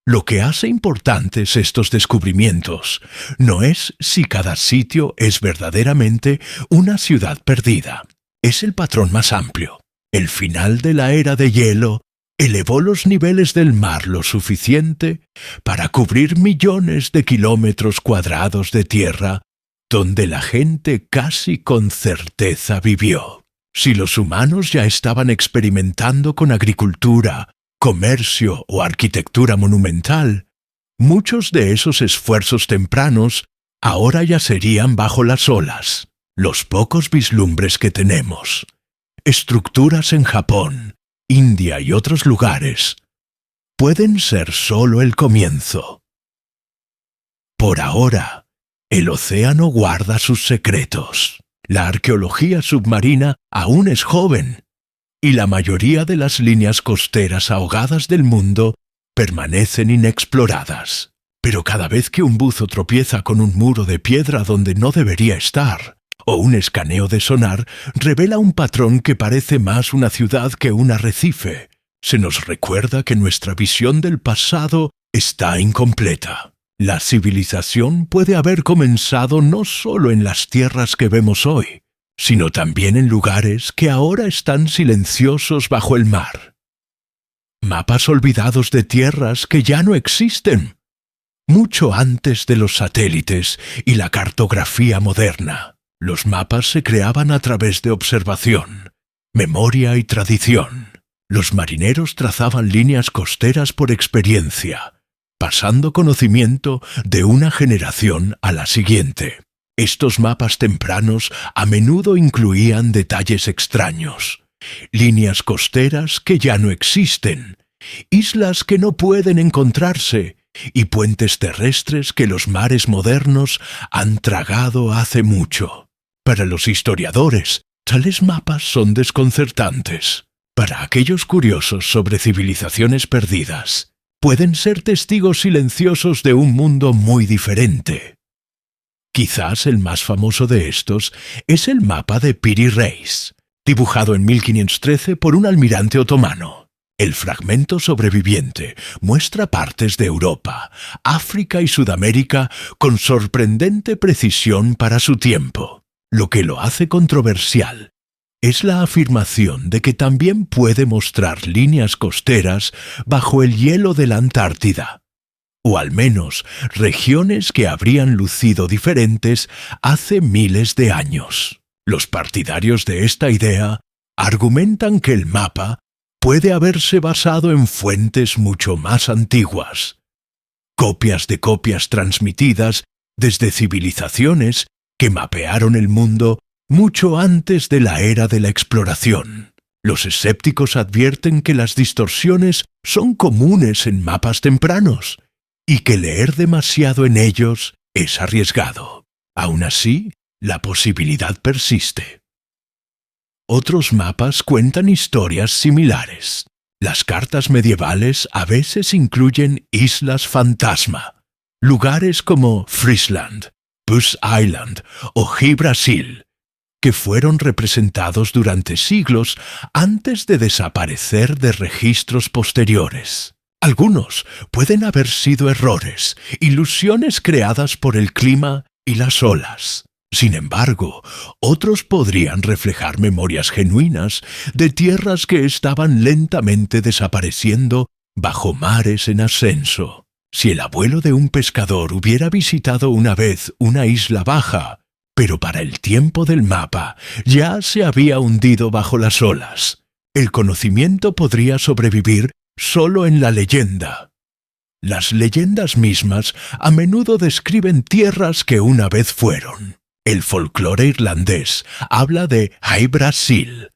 Lo que hace importantes estos descubrimientos no es si cada sitio es verdaderamente una ciudad perdida, es el patrón más amplio. El final de la era de hielo elevó los niveles del mar lo suficiente para cubrir millones de kilómetros cuadrados de tierra donde la gente casi con certeza vivió. Si los humanos ya estaban experimentando con agricultura, comercio o arquitectura monumental, muchos de esos esfuerzos tempranos ahora yacerían bajo las olas. Los pocos vislumbres que tenemos, estructuras en Japón, India y otros lugares, pueden ser solo el comienzo. Por ahora, el océano guarda sus secretos. La arqueología submarina aún es joven, y la mayoría de las líneas costeras ahogadas del mundo permanecen inexploradas. Pero cada vez que un buzo tropieza con un muro de piedra donde no debería estar, o un escaneo de sonar revela un patrón que parece más una ciudad que un arrecife, se nos recuerda que nuestra visión del pasado está incompleta. La civilización puede haber comenzado no solo en las tierras que vemos hoy, sino también en lugares que ahora están silenciosos bajo el mar. Mapas olvidados de tierras que ya no existen, mucho antes de los satélites y la cartografía moderna. Los mapas se creaban a través de observación, memoria y tradición. Los marineros trazaban líneas costeras por experiencia, pasando conocimiento de una generación a la siguiente. Estos mapas tempranos a menudo incluían detalles extraños, líneas costeras que ya no existen, islas que no pueden encontrarse y puentes terrestres que los mares modernos han tragado hace mucho. Para los historiadores, tales mapas son desconcertantes. Para aquellos curiosos sobre civilizaciones perdidas, pueden ser testigos silenciosos de un mundo muy diferente. Quizás el más famoso de estos es el mapa de Piri Reis, dibujado en 1513 por un almirante otomano. El fragmento sobreviviente muestra partes de Europa, África y Sudamérica con sorprendente precisión para su tiempo. Lo que lo hace controversial es la afirmación de que también puede mostrar líneas costeras bajo el hielo de la Antártida. o al menos regiones que habrían lucido diferentes hace miles de años. Los partidarios de esta idea argumentan que el mapa puede haberse basado en fuentes mucho más antiguas, copias de copias transmitidas desde civilizaciones que mapearon el mundo mucho antes de la era de la exploración. Los escépticos advierten que las distorsiones son comunes en mapas tempranos y que leer demasiado en ellos es arriesgado. Aún así, la posibilidad persiste. Otros mapas cuentan historias similares. Las cartas medievales a veces incluyen islas fantasma, lugares como Friesland, Bush Island o Hy-Brasil, que fueron representados durante siglos antes de desaparecer de registros posteriores. Algunos pueden haber sido errores, ilusiones creadas por el clima y las olas. Sin embargo, otros podrían reflejar memorias genuinas de tierras que estaban lentamente desapareciendo bajo mares en ascenso. Si el abuelo de un pescador hubiera visitado una vez una isla baja, pero para el tiempo del mapa ya se había hundido bajo las olas, el conocimiento podría sobrevivir solo en la leyenda. Las leyendas mismas a menudo describen tierras que una vez fueron. El folclore irlandés habla de Hy-Brasil,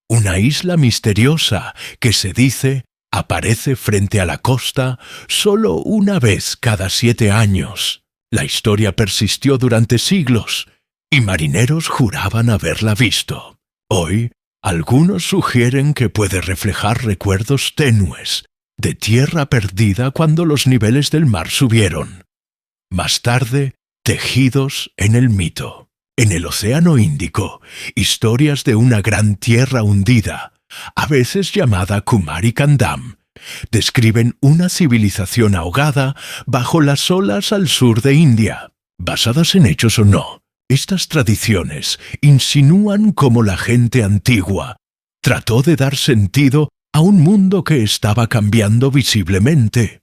una isla misteriosa que se dice aparece frente a la costa solo una vez cada 7 años. La historia persistió durante siglos y marineros juraban haberla visto. Hoy, algunos sugieren que puede reflejar recuerdos tenues de tierra perdida cuando los niveles del mar subieron. Más tarde, tejidos en el mito. En el Océano Índico, historias de una gran tierra hundida, a veces llamada Kumari Kandam, describen una civilización ahogada bajo las olas al sur de India. Basadas en hechos o no, estas tradiciones insinúan cómo la gente antigua trató de dar sentido a un mundo que estaba cambiando visiblemente.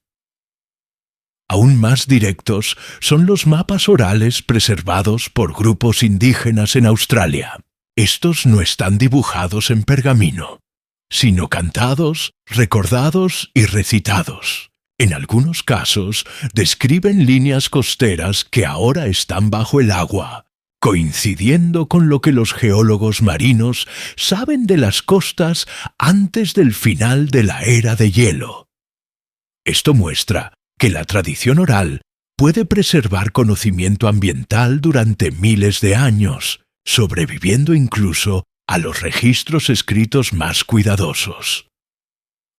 Aún más directos son los mapas orales preservados por grupos indígenas en Australia. Estos no están dibujados en pergamino, sino cantados, recordados y recitados. En algunos casos describen líneas costeras que ahora están bajo el agua, coincidiendo con lo que los geólogos marinos saben de las costas antes del final de la era de hielo. Esto muestra que la tradición oral puede preservar conocimiento ambiental durante miles de años, sobreviviendo incluso a los registros escritos más cuidadosos.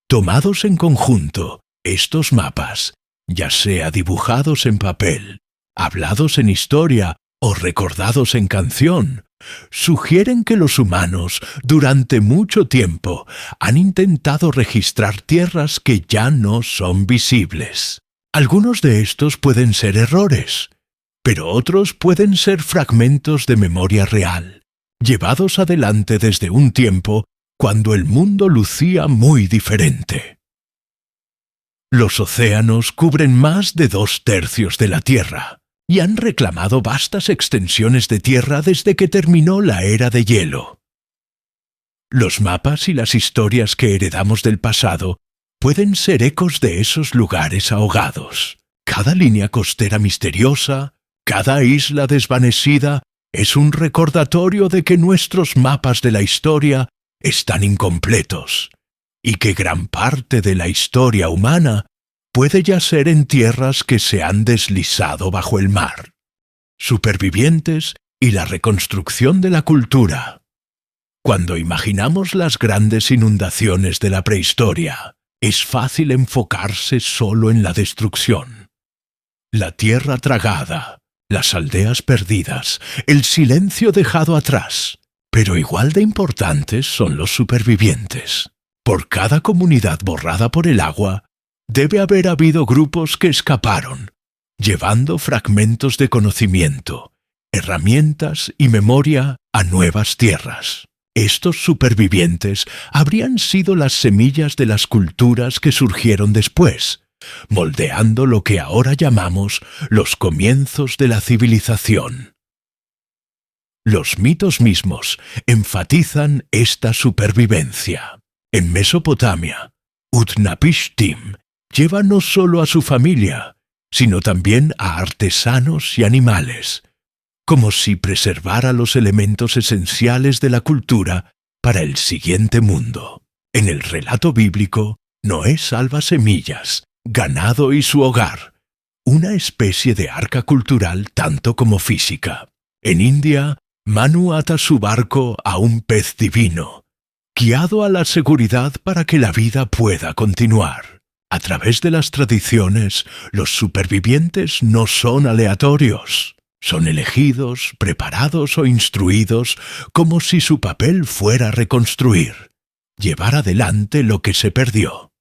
Tomados en conjunto, estos mapas, ya sea dibujados en papel, hablados en historia o recordados en canción, sugieren que los humanos durante mucho tiempo han intentado registrar tierras que ya no son visibles. Algunos de estos pueden ser errores, pero otros pueden ser fragmentos de memoria real, llevados adelante desde un tiempo cuando el mundo lucía muy diferente. Los océanos cubren más de 2/3 de la Tierra y han reclamado vastas extensiones de tierra desde que terminó la era de hielo. Los mapas y las historias que heredamos del pasado pueden ser ecos de esos lugares ahogados. Cada línea costera misteriosa, cada isla desvanecida, es un recordatorio de que nuestros mapas de la historia están incompletos y que gran parte de la historia humana puede yacer en tierras que se han deslizado bajo el mar. Supervivientes y la reconstrucción de la cultura. Cuando imaginamos las grandes inundaciones de la prehistoria, es fácil enfocarse solo en la destrucción. La tierra tragada, las aldeas perdidas, el silencio dejado atrás. Pero igual de importantes son los supervivientes. Por cada comunidad borrada por el agua, debe haber habido grupos que escaparon, llevando fragmentos de conocimiento, herramientas y memoria a nuevas tierras. Estos supervivientes habrían sido las semillas de las culturas que surgieron después, moldeando lo que ahora llamamos los comienzos de la civilización. Los mitos mismos enfatizan esta supervivencia. En Mesopotamia, Utnapishtim lleva no solo a su familia, sino también a artesanos y animales, como si preservara los elementos esenciales de la cultura para el siguiente mundo. En el relato bíblico, Noé salva semillas, ganado y su hogar, una especie de arca cultural tanto como física. En India, Manu ata su barco a un pez divino, guiado a la seguridad para que la vida pueda continuar. A través de las tradiciones, los supervivientes no son aleatorios. Son elegidos, preparados o instruidos como si su papel fuera reconstruir, llevar adelante lo que se perdió.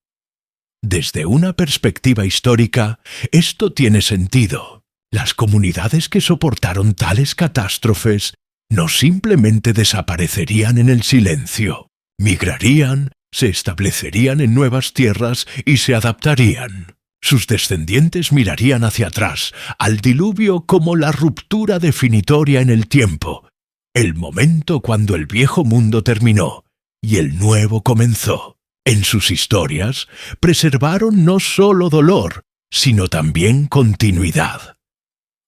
Desde una perspectiva histórica, esto tiene sentido. Las comunidades que soportaron tales catástrofes no simplemente desaparecerían en el silencio, migrarían, se establecerían en nuevas tierras y se adaptarían. Sus descendientes mirarían hacia atrás, al diluvio como la ruptura definitoria en el tiempo, el momento cuando el viejo mundo terminó y el nuevo comenzó. En sus historias, preservaron no solo dolor, sino también continuidad.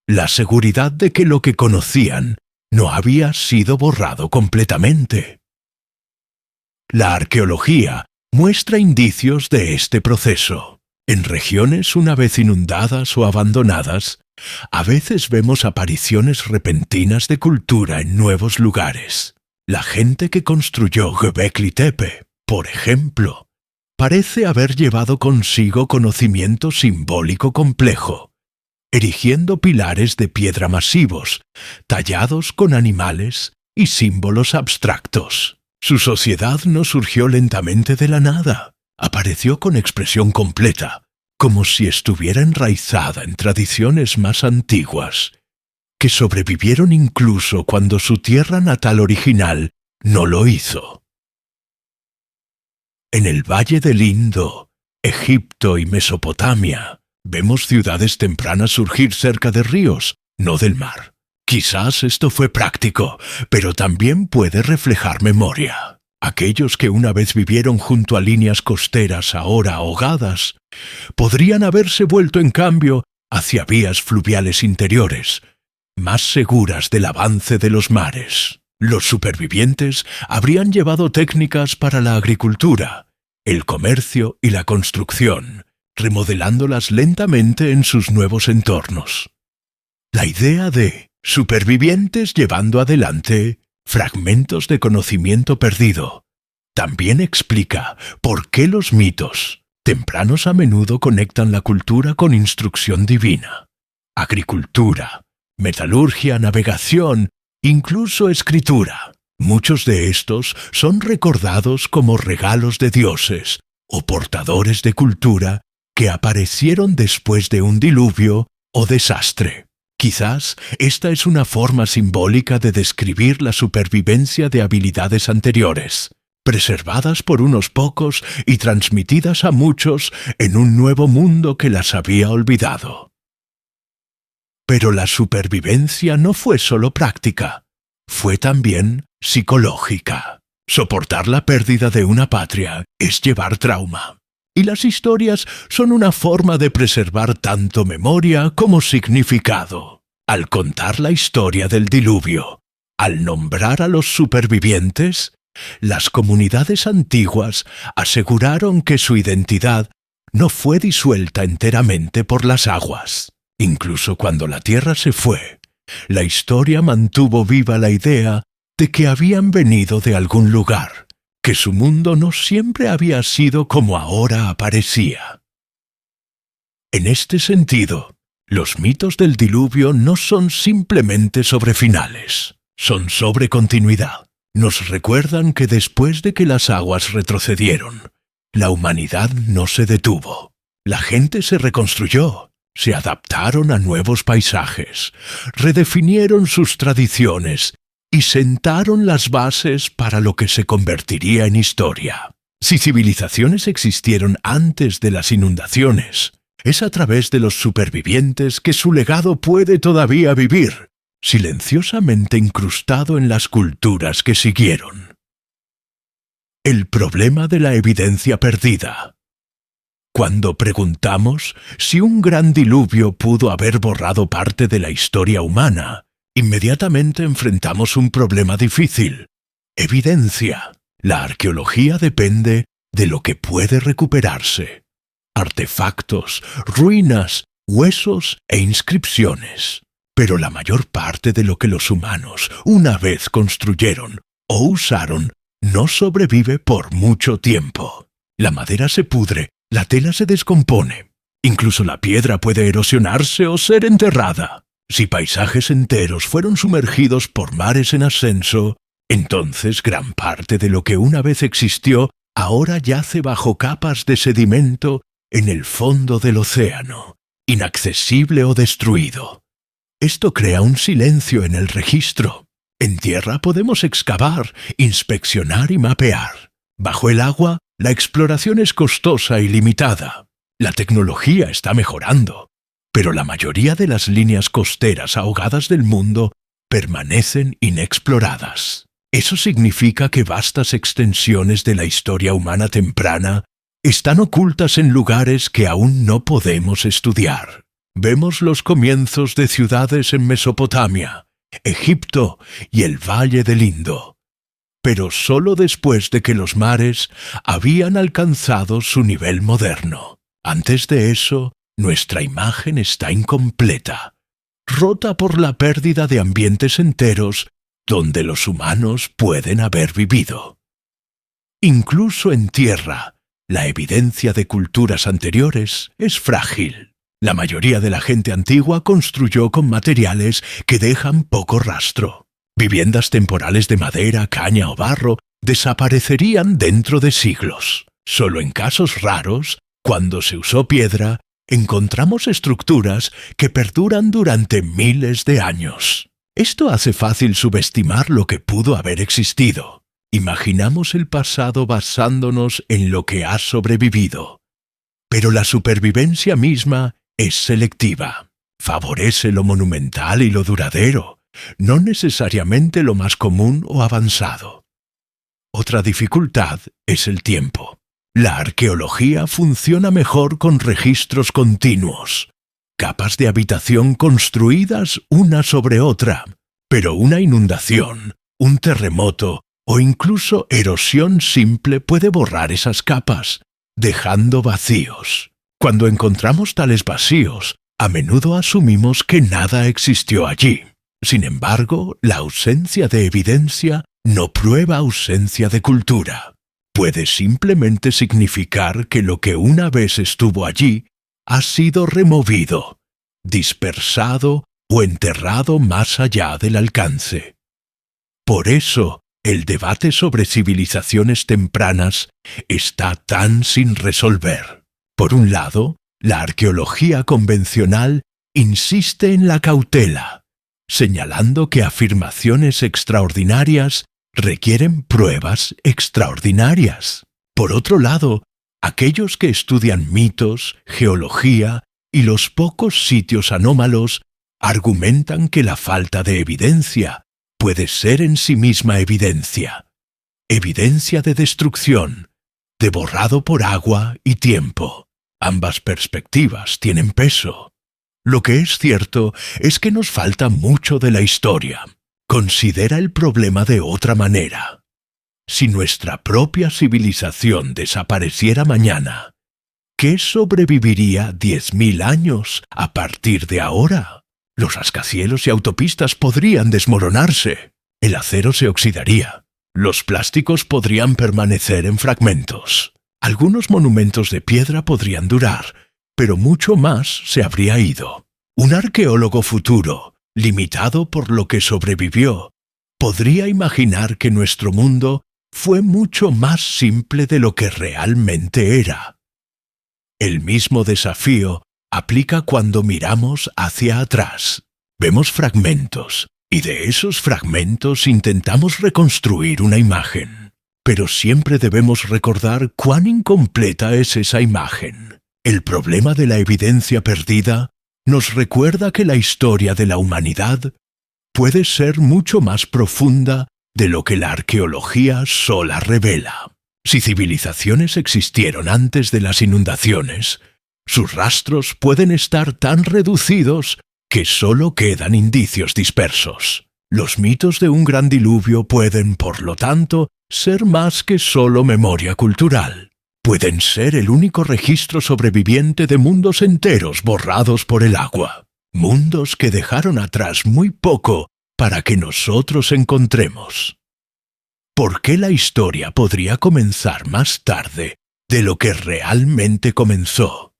La seguridad de que lo que conocían no había sido borrado completamente. La arqueología muestra indicios de este proceso. En regiones una vez inundadas o abandonadas, a veces vemos apariciones repentinas de cultura en nuevos lugares. La gente que construyó Göbekli Tepe, por ejemplo, parece haber llevado consigo conocimiento simbólico complejo, erigiendo pilares de piedra masivos, tallados con animales y símbolos abstractos. Su sociedad no surgió lentamente de la nada, apareció con expresión completa, como si estuviera enraizada en tradiciones más antiguas, que sobrevivieron incluso cuando su tierra natal original no lo hizo. En el Valle del Indo, Egipto y Mesopotamia, vemos ciudades tempranas surgir cerca de ríos, no del mar. Quizás esto fue práctico, pero también puede reflejar memoria. Aquellos que una vez vivieron junto a líneas costeras ahora ahogadas, podrían haberse vuelto en cambio hacia vías fluviales interiores, más seguras del avance de los mares. Los supervivientes habrían llevado técnicas para la agricultura, el comercio y la construcción, remodelándolas lentamente en sus nuevos entornos. La idea de supervivientes llevando adelante fragmentos de conocimiento perdido también explica por qué los mitos tempranos a menudo conectan la cultura con instrucción divina. Agricultura, metalurgia, navegación, incluso escritura. Muchos de estos son recordados como regalos de dioses o portadores de cultura que aparecieron después de un diluvio o desastre. Quizás esta es una forma simbólica de describir la supervivencia de habilidades anteriores, preservadas por unos pocos y transmitidas a muchos en un nuevo mundo que las había olvidado. Pero la supervivencia no fue solo práctica, fue también psicológica. Soportar la pérdida de una patria es llevar trauma. Y las historias son una forma de preservar tanto memoria como significado. Al contar la historia del diluvio, al nombrar a los supervivientes, las comunidades antiguas aseguraron que su identidad no fue disuelta enteramente por las aguas. Incluso cuando la tierra se fue, la historia mantuvo viva la idea de que habían venido de algún lugar, que su mundo no siempre había sido como ahora aparecía. En este sentido, los mitos del diluvio no son simplemente sobre finales, son sobre continuidad. Nos recuerdan que después de que las aguas retrocedieron, la humanidad no se detuvo. La gente se reconstruyó, se adaptaron a nuevos paisajes, redefinieron sus tradiciones y sentaron las bases para lo que se convertiría en historia. Si civilizaciones existieron antes de las inundaciones, Es a través de los supervivientes que su legado puede todavía vivir, silenciosamente incrustado en las culturas que siguieron. El problema de la evidencia perdida. Cuando preguntamos si un gran diluvio pudo haber borrado parte de la historia humana, inmediatamente enfrentamos un problema difícil. Evidencia. La arqueología depende de lo que puede recuperarse. Artefactos, ruinas, huesos e inscripciones. Pero la mayor parte de lo que los humanos una vez construyeron o usaron no sobrevive por mucho tiempo. La madera se pudre, la tela se descompone. Incluso la piedra puede erosionarse o ser enterrada. Si paisajes enteros fueron sumergidos por mares en ascenso, entonces gran parte de lo que una vez existió ahora yace bajo capas de sedimento en el fondo del océano, inaccesible o destruido. Esto crea un silencio en el registro. En tierra podemos excavar, inspeccionar y mapear. Bajo el agua, la exploración es costosa y limitada. La tecnología está mejorando, pero la mayoría de las líneas costeras ahogadas del mundo permanecen inexploradas. Eso significa que vastas extensiones de la historia humana temprana están ocultas en lugares que aún no podemos estudiar. Vemos los comienzos de ciudades en Mesopotamia, Egipto y el Valle del Indo, pero solo después de que los mares habían alcanzado su nivel moderno. Antes de eso, nuestra imagen está incompleta, rota por la pérdida de ambientes enteros donde los humanos pueden haber vivido. Incluso en tierra, la evidencia de culturas anteriores es frágil. La mayoría de la gente antigua construyó con materiales que dejan poco rastro. Viviendas temporales de madera, caña o barro desaparecerían dentro de siglos. Solo en casos raros, cuando se usó piedra, encontramos estructuras que perduran durante miles de años. Esto hace fácil subestimar lo que pudo haber existido. Imaginamos el pasado basándonos en lo que ha sobrevivido. Pero la supervivencia misma es selectiva. Favorece lo monumental y lo duradero, no necesariamente lo más común o avanzado. Otra dificultad es el tiempo. La arqueología funciona mejor con registros continuos, capas de habitación construidas una sobre otra, pero una inundación, un terremoto o incluso erosión simple puede borrar esas capas, dejando vacíos. Cuando encontramos tales vacíos, a menudo asumimos que nada existió allí. Sin embargo, la ausencia de evidencia no prueba ausencia de cultura. Puede simplemente significar que lo que una vez estuvo allí ha sido removido, dispersado o enterrado más allá del alcance. Por eso, el debate sobre civilizaciones tempranas está tan sin resolver. Por un lado, la arqueología convencional insiste en la cautela, señalando que afirmaciones extraordinarias requieren pruebas extraordinarias. Por otro lado, aquellos que estudian mitos, geología y los pocos sitios anómalos argumentan que la falta de evidencia puede ser en sí misma evidencia. Evidencia de destrucción, de borrado por agua y tiempo. Ambas perspectivas tienen peso. Lo que es cierto es que nos falta mucho de la historia. Considera el problema de otra manera. Si nuestra propia civilización desapareciera mañana, ¿qué sobreviviría 10.000 años a partir de ahora? Los rascacielos y autopistas podrían desmoronarse. El acero se oxidaría. Los plásticos podrían permanecer en fragmentos. Algunos monumentos de piedra podrían durar, pero mucho más se habría ido. Un arqueólogo futuro, limitado por lo que sobrevivió, podría imaginar que nuestro mundo fue mucho más simple de lo que realmente era. El mismo desafío aplica cuando miramos hacia atrás. Vemos fragmentos, y de esos fragmentos intentamos reconstruir una imagen. Pero siempre debemos recordar cuán incompleta es esa imagen. El problema de la evidencia perdida nos recuerda que la historia de la humanidad puede ser mucho más profunda de lo que la arqueología sola revela. Si civilizaciones existieron antes de las inundaciones, sus rastros pueden estar tan reducidos que solo quedan indicios dispersos. Los mitos de un gran diluvio pueden, por lo tanto, ser más que solo memoria cultural. Pueden ser el único registro sobreviviente de mundos enteros borrados por el agua. Mundos que dejaron atrás muy poco para que nosotros encontremos. ¿Por qué la historia podría comenzar más tarde de lo que realmente comenzó?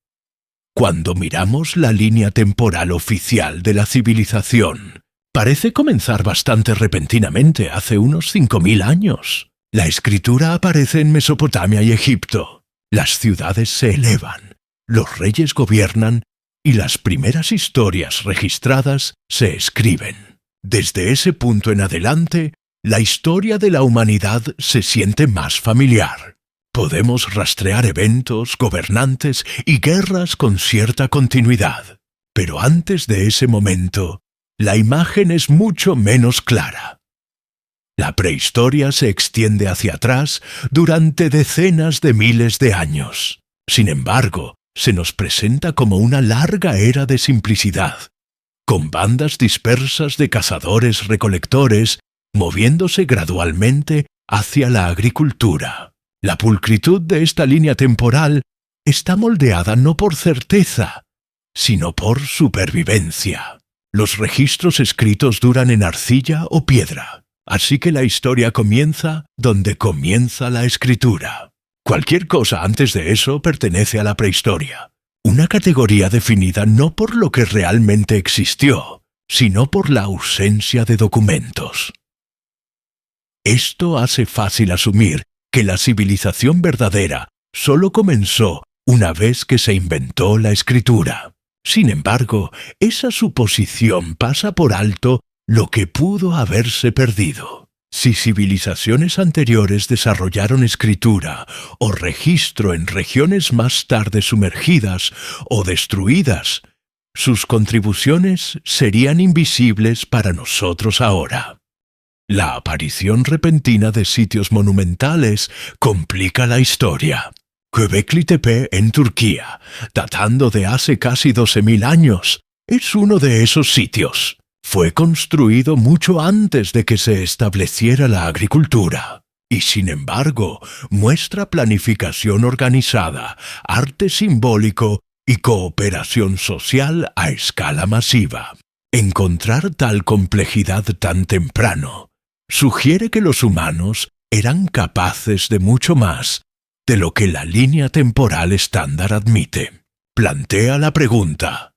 Cuando miramos la línea temporal oficial de la civilización, parece comenzar bastante repentinamente hace unos 5000 años. La escritura aparece en Mesopotamia y Egipto. Las ciudades se elevan, los reyes gobiernan y las primeras historias registradas se escriben. Desde ese punto en adelante, la historia de la humanidad se siente más familiar. Podemos rastrear eventos, gobernantes y guerras con cierta continuidad. Pero antes de ese momento, la imagen es mucho menos clara. La prehistoria se extiende hacia atrás durante decenas de miles de años. Sin embargo, se nos presenta como una larga era de simplicidad, con bandas dispersas de cazadores-recolectores moviéndose gradualmente hacia la agricultura. La pulcritud de esta línea temporal está moldeada no por certeza, sino por supervivencia. Los registros escritos duran en arcilla o piedra, así que la historia comienza donde comienza la escritura. Cualquier cosa antes de eso pertenece a la prehistoria, una categoría definida no por lo que realmente existió, sino por la ausencia de documentos. Esto hace fácil asumir que la civilización verdadera solo comenzó una vez que se inventó la escritura. Sin embargo, esa suposición pasa por alto lo que pudo haberse perdido. Si civilizaciones anteriores desarrollaron escritura o registro en regiones más tarde sumergidas o destruidas, sus contribuciones serían invisibles para nosotros ahora. La aparición repentina de sitios monumentales complica la historia. Göbekli Tepe en Turquía, datando de hace casi 12.000 años, es uno de esos sitios. Fue construido mucho antes de que se estableciera la agricultura, y sin embargo muestra planificación organizada, arte simbólico y cooperación social a escala masiva. Encontrar tal complejidad tan temprano sugiere que los humanos eran capaces de mucho más de lo que la línea temporal estándar admite. Plantea la pregunta: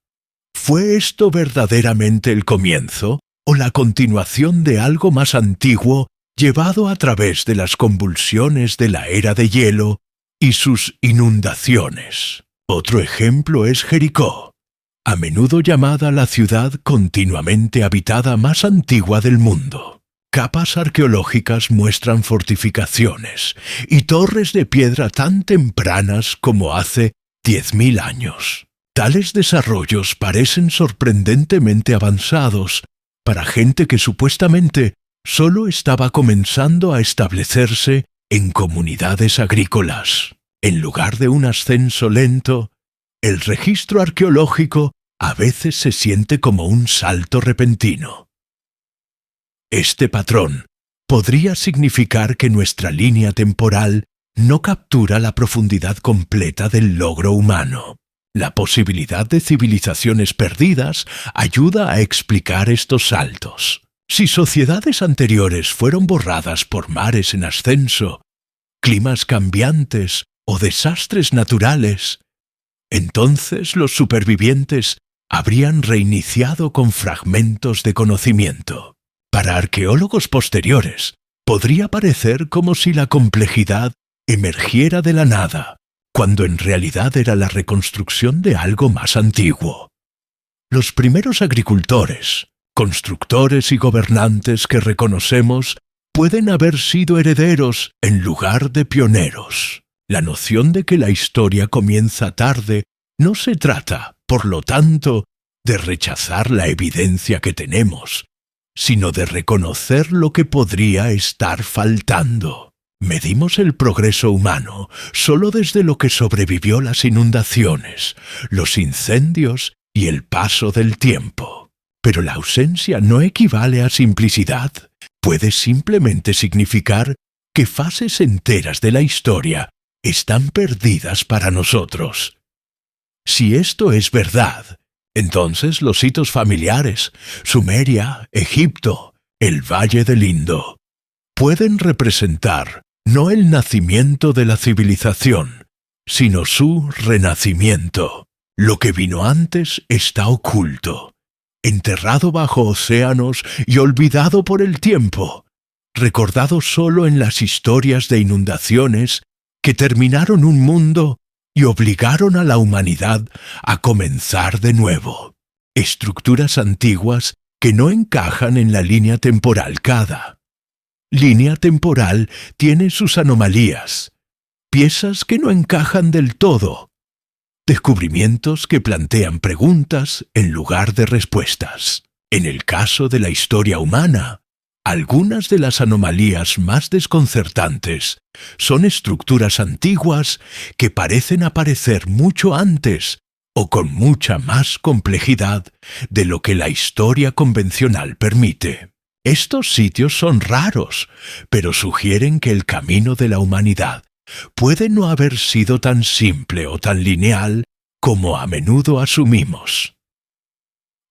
¿fue esto verdaderamente el comienzo o la continuación de algo más antiguo llevado a través de las convulsiones de la era de hielo y sus inundaciones? Otro ejemplo es Jericó, a menudo llamada la ciudad continuamente habitada más antigua del mundo. Capas arqueológicas muestran fortificaciones y torres de piedra tan tempranas como hace 10.000 años. Tales desarrollos parecen sorprendentemente avanzados para gente que supuestamente solo estaba comenzando a establecerse en comunidades agrícolas. En lugar de un ascenso lento, el registro arqueológico a veces se siente como un salto repentino. Este patrón podría significar que nuestra línea temporal no captura la profundidad completa del logro humano. La posibilidad de civilizaciones perdidas ayuda a explicar estos saltos. Si sociedades anteriores fueron borradas por mares en ascenso, climas cambiantes o desastres naturales, entonces los supervivientes habrían reiniciado con fragmentos de conocimiento. Para arqueólogos posteriores, podría parecer como si la complejidad emergiera de la nada, cuando en realidad era la reconstrucción de algo más antiguo. Los primeros agricultores, constructores y gobernantes que reconocemos pueden haber sido herederos en lugar de pioneros. La noción de que la historia comienza tarde No se trata, por lo tanto, de rechazar la evidencia que tenemos, sino de reconocer lo que podría estar faltando. Medimos el progreso humano solo desde lo que sobrevivió las inundaciones, los incendios y el paso del tiempo. Pero la ausencia no equivale a simplicidad. Puede simplemente significar que fases enteras de la historia están perdidas para nosotros. Si esto es verdad, entonces los hitos familiares, Sumeria, Egipto, el Valle del Indo, pueden representar no el nacimiento de la civilización, sino su renacimiento. Lo que vino antes está oculto, enterrado bajo océanos y olvidado por el tiempo, recordado solo en las historias de inundaciones que terminaron un mundo y obligaron a la humanidad a comenzar de nuevo. Estructuras antiguas que no encajan en la línea temporal. Cada línea temporal tiene sus anomalías, piezas que no encajan del todo, descubrimientos que plantean preguntas en lugar de respuestas. En el caso de la historia humana, algunas de las anomalías más desconcertantes son estructuras antiguas que parecen aparecer mucho antes o con mucha más complejidad de lo que la historia convencional permite. Estos sitios son raros, pero sugieren que el camino de la humanidad puede no haber sido tan simple o tan lineal como a menudo asumimos.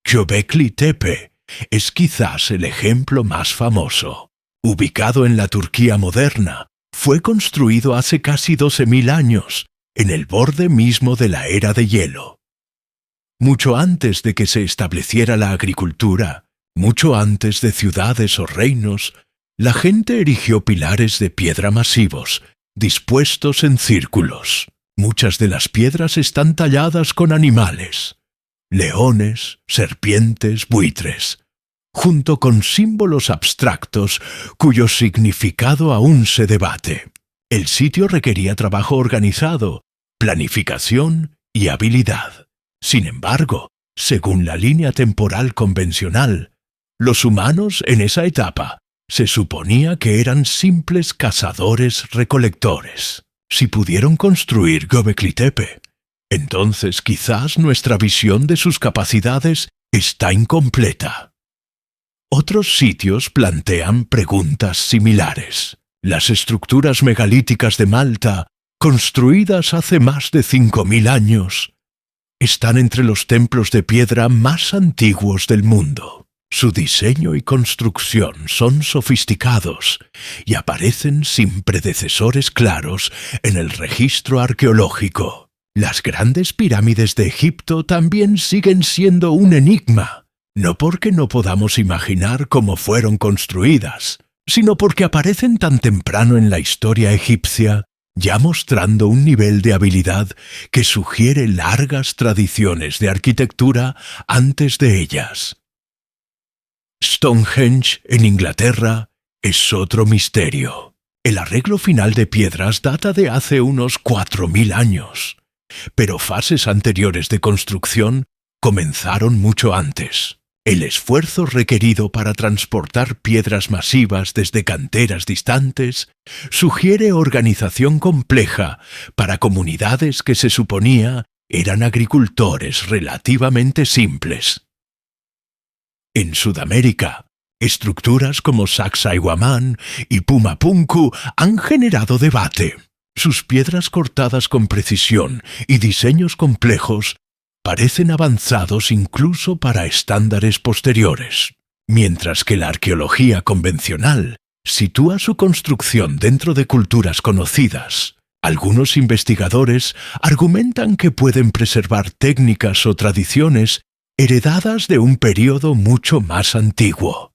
Göbekli Tepe es quizás el ejemplo más famoso. Ubicado en la Turquía moderna, fue construido hace casi 12.000 años, en el borde mismo de la era de hielo. Mucho antes de que se estableciera la agricultura, mucho antes de ciudades o reinos, la gente erigió pilares de piedra masivos, dispuestos en círculos. Muchas de las piedras están talladas con animales, leones, serpientes, buitres, junto con símbolos abstractos cuyo significado aún se debate. El sitio requería trabajo organizado, planificación y habilidad. Sin embargo, según la línea temporal convencional, los humanos en esa etapa se suponía que eran simples cazadores-recolectores. Si pudieron construir Göbekli Tepe, entonces quizás nuestra visión de sus capacidades está incompleta. Otros sitios plantean preguntas similares. Las estructuras megalíticas de Malta, construidas hace más de 5.000 años, están entre los templos de piedra más antiguos del mundo. Su diseño y construcción son sofisticados y aparecen sin predecesores claros en el registro arqueológico. Las grandes pirámides de Egipto también siguen siendo un enigma, no porque no podamos imaginar cómo fueron construidas, sino porque aparecen tan temprano en la historia egipcia, ya mostrando un nivel de habilidad que sugiere largas tradiciones de arquitectura antes de ellas. Stonehenge, en Inglaterra, es otro misterio. El arreglo final de piedras data de hace unos 4.000 años, pero fases anteriores de construcción comenzaron mucho antes. El esfuerzo requerido para transportar piedras masivas desde canteras distantes sugiere organización compleja para comunidades que se suponía eran agricultores relativamente simples. En Sudamérica, estructuras como Sacsayhuamán y Pumapunku han generado debate. Sus piedras cortadas con precisión y diseños complejos parecen avanzados incluso para estándares posteriores, mientras que la arqueología convencional sitúa su construcción dentro de culturas conocidas. Algunos investigadores argumentan que pueden preservar técnicas o tradiciones heredadas de un período mucho más antiguo.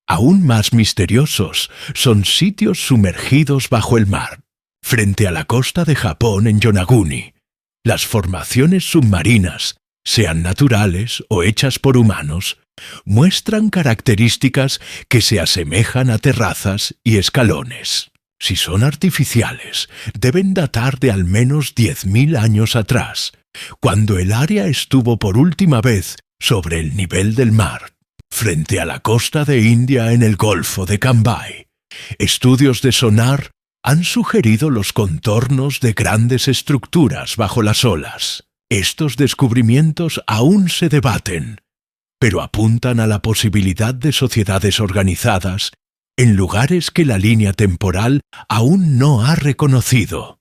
Aún más misteriosos son sitios sumergidos bajo el mar. Frente a la costa de Japón en Yonaguni, las formaciones submarinas, sean naturales o hechas por humanos, muestran características que se asemejan a terrazas y escalones. Si son artificiales, deben datar de al menos 10.000 años atrás, cuando el área estuvo por última vez sobre el nivel del mar, frente a la costa de India en el Golfo de Cambay. Estudios de sonar han sugerido los contornos de grandes estructuras bajo las olas. Estos descubrimientos aún se debaten, pero apuntan a la posibilidad de sociedades organizadas en lugares que la línea temporal aún no ha reconocido.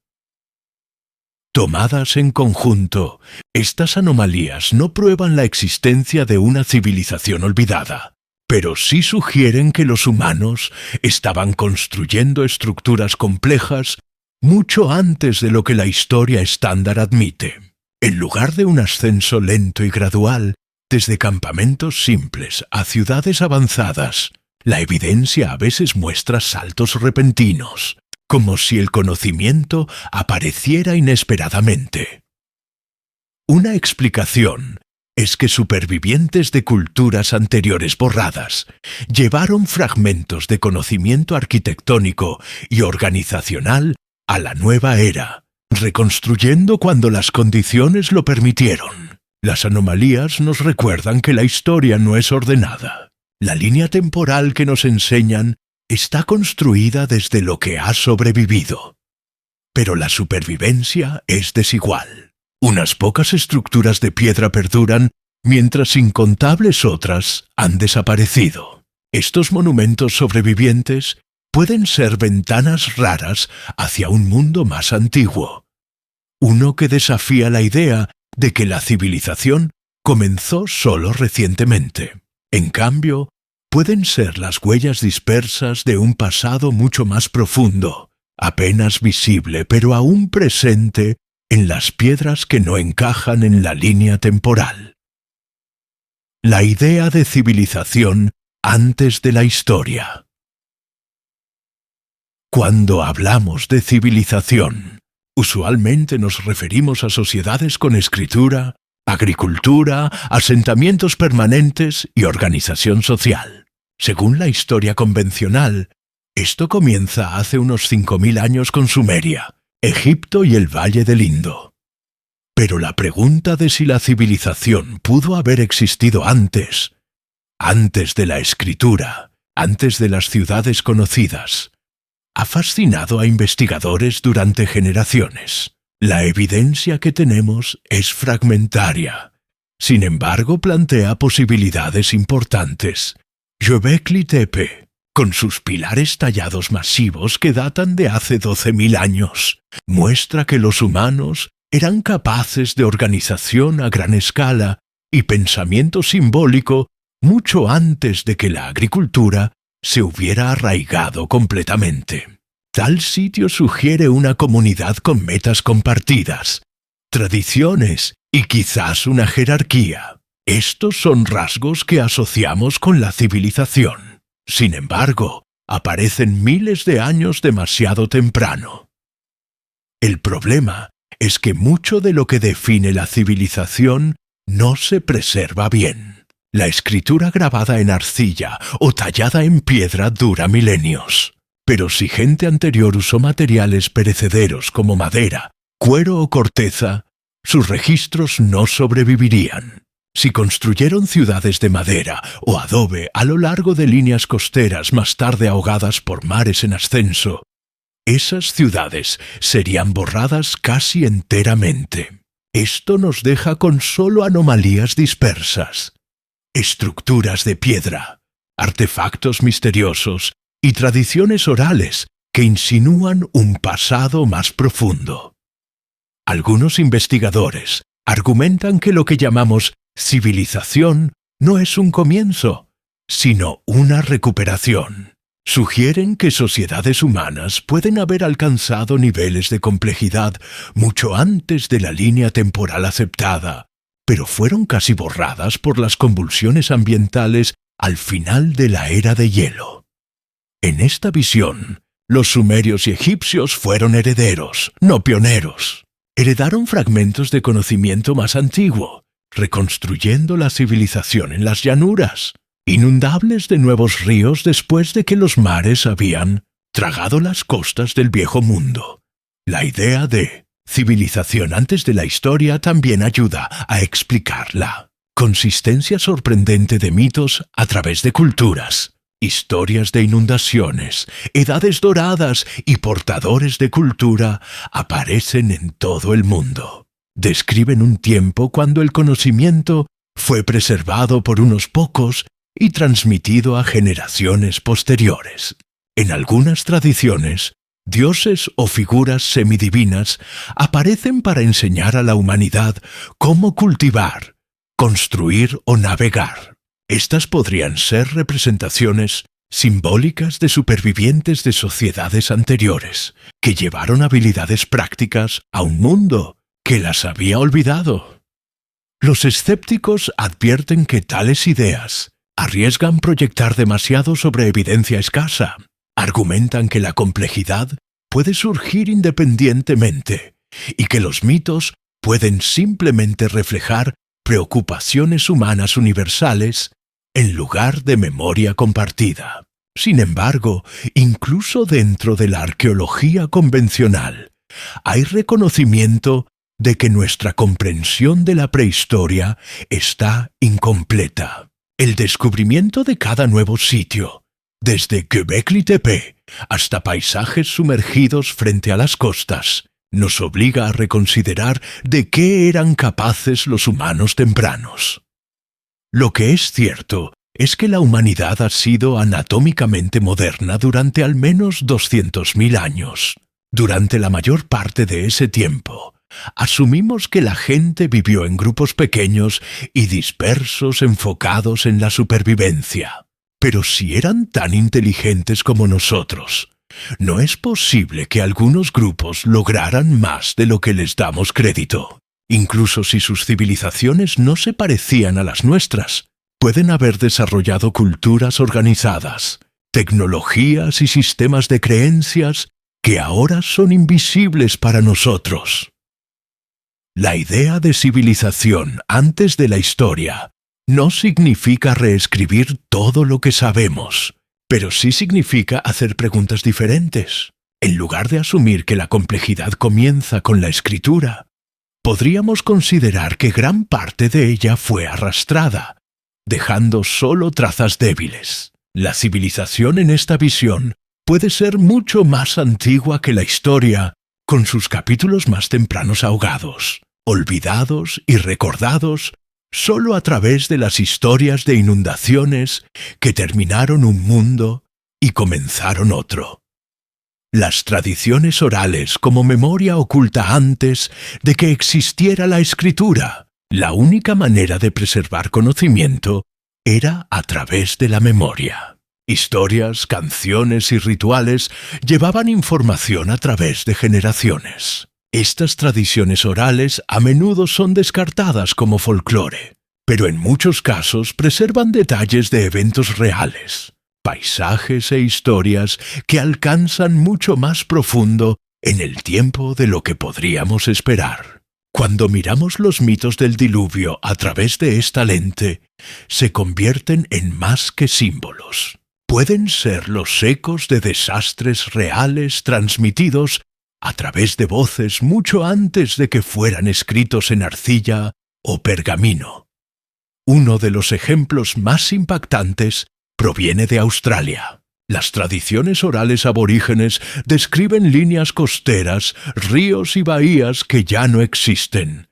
Tomadas en conjunto, estas anomalías no prueban la existencia de una civilización olvidada, pero sí sugieren que los humanos estaban construyendo estructuras complejas mucho antes de lo que la historia estándar admite. En lugar de un ascenso lento y gradual, desde campamentos simples a ciudades avanzadas, la evidencia a veces muestra saltos repentinos, como si el conocimiento apareciera inesperadamente. Una explicación es que supervivientes de culturas anteriores borradas llevaron fragmentos de conocimiento arquitectónico y organizacional a la nueva era, reconstruyendo cuando las condiciones lo permitieron. Las anomalías nos recuerdan que la historia no es ordenada. La línea temporal que nos enseñan está construida desde lo que ha sobrevivido. Pero la supervivencia es desigual. Unas pocas estructuras de piedra perduran, mientras incontables otras han desaparecido. Estos monumentos sobrevivientes pueden ser ventanas raras hacia un mundo más antiguo. Uno que desafía la idea de que la civilización comenzó solo recientemente. En cambio, pueden ser las huellas dispersas de un pasado mucho más profundo, apenas visible pero aún presente en las piedras que no encajan en la línea temporal. La idea de civilización antes de la historia. Cuando hablamos de civilización, usualmente nos referimos a sociedades con escritura, agricultura, asentamientos permanentes y organización social. Según la historia convencional, esto comienza hace unos 5.000 años con Sumeria, Egipto y el Valle del Indo. Pero la pregunta de si la civilización pudo haber existido antes de la escritura, antes de las ciudades conocidas, ha fascinado a investigadores durante generaciones. La evidencia que tenemos es fragmentaria. Sin embargo, plantea posibilidades importantes. Göbekli Tepe, con sus pilares tallados masivos que datan de hace 12.000 años, muestra que los humanos eran capaces de organización a gran escala y pensamiento simbólico mucho antes de que la agricultura se hubiera arraigado completamente. Tal sitio sugiere una comunidad con metas compartidas, tradiciones y quizás una jerarquía. Estos son rasgos que asociamos con la civilización. Sin embargo, aparecen miles de años demasiado temprano. El problema es que mucho de lo que define la civilización no se preserva bien. La escritura grabada en arcilla o tallada en piedra dura milenios. Pero si gente anterior usó materiales perecederos como madera, cuero o corteza, sus registros no sobrevivirían. Si construyeron ciudades de madera o adobe a lo largo de líneas costeras más tarde ahogadas por mares en ascenso, esas ciudades serían borradas casi enteramente. Esto nos deja con solo anomalías dispersas. Estructuras de piedra, artefactos misteriosos y tradiciones orales que insinúan un pasado más profundo. Algunos investigadores argumentan que lo que llamamos civilización no es un comienzo, sino una recuperación. Sugieren que sociedades humanas pueden haber alcanzado niveles de complejidad mucho antes de la línea temporal aceptada, pero fueron casi borradas por las convulsiones ambientales al final de la era de hielo. En esta visión, los sumerios y egipcios fueron herederos, no pioneros. Heredaron fragmentos de conocimiento más antiguo, reconstruyendo la civilización en las llanuras, inundables de nuevos ríos después de que los mares habían tragado las costas del viejo mundo. La idea de Civilización antes de la historia también ayuda a explicarla. Consistencia sorprendente de mitos a través de culturas. Historias de inundaciones, edades doradas y portadores de cultura aparecen en todo el mundo. Describen un tiempo cuando el conocimiento fue preservado por unos pocos y transmitido a generaciones posteriores. En algunas tradiciones, dioses o figuras semidivinas aparecen para enseñar a la humanidad cómo cultivar, construir o navegar. Estas podrían ser representaciones simbólicas de supervivientes de sociedades anteriores, que llevaron habilidades prácticas a un mundo que las había olvidado. Los escépticos advierten que tales ideas arriesgan proyectar demasiado sobre evidencia escasa. Argumentan que la complejidad puede surgir independientemente y que los mitos pueden simplemente reflejar preocupaciones humanas universales en lugar de memoria compartida. Sin embargo, incluso dentro de la arqueología convencional, hay reconocimiento de que nuestra comprensión de la prehistoria está incompleta. El descubrimiento de cada nuevo sitio, desde Göbekli Tepe hasta paisajes sumergidos frente a las costas, nos obliga a reconsiderar de qué eran capaces los humanos tempranos. Lo que es cierto es que la humanidad ha sido anatómicamente moderna durante al menos 200.000 años. Durante la mayor parte de ese tiempo, asumimos que la gente vivió en grupos pequeños y dispersos enfocados en la supervivencia. Pero si eran tan inteligentes como nosotros, no es posible que algunos grupos lograran más de lo que les damos crédito. Incluso si sus civilizaciones no se parecían a las nuestras, pueden haber desarrollado culturas organizadas, tecnologías y sistemas de creencias que ahora son invisibles para nosotros. La idea de civilización antes de la historia no significa reescribir todo lo que sabemos, pero sí significa hacer preguntas diferentes. En lugar de asumir que la complejidad comienza con la escritura, podríamos considerar que gran parte de ella fue arrastrada, dejando solo trazas débiles. La civilización en esta visión puede ser mucho más antigua que la historia, con sus capítulos más tempranos ahogados, olvidados y recordados solo a través de las historias de inundaciones que terminaron un mundo y comenzaron otro. Las tradiciones orales como memoria oculta antes de que existiera la escritura. La única manera de preservar conocimiento era a través de la memoria. Historias, canciones y rituales llevaban información a través de generaciones. Estas tradiciones orales a menudo son descartadas como folclore, pero en muchos casos preservan detalles de eventos reales, paisajes e historias que alcanzan mucho más profundo en el tiempo de lo que podríamos esperar. Cuando miramos los mitos del diluvio a través de esta lente, se convierten en más que símbolos. Pueden ser los ecos de desastres reales transmitidos a través de voces mucho antes de que fueran escritos en arcilla o pergamino. Uno de los ejemplos más impactantes proviene de Australia. Las tradiciones orales aborígenes describen líneas costeras, ríos y bahías que ya no existen,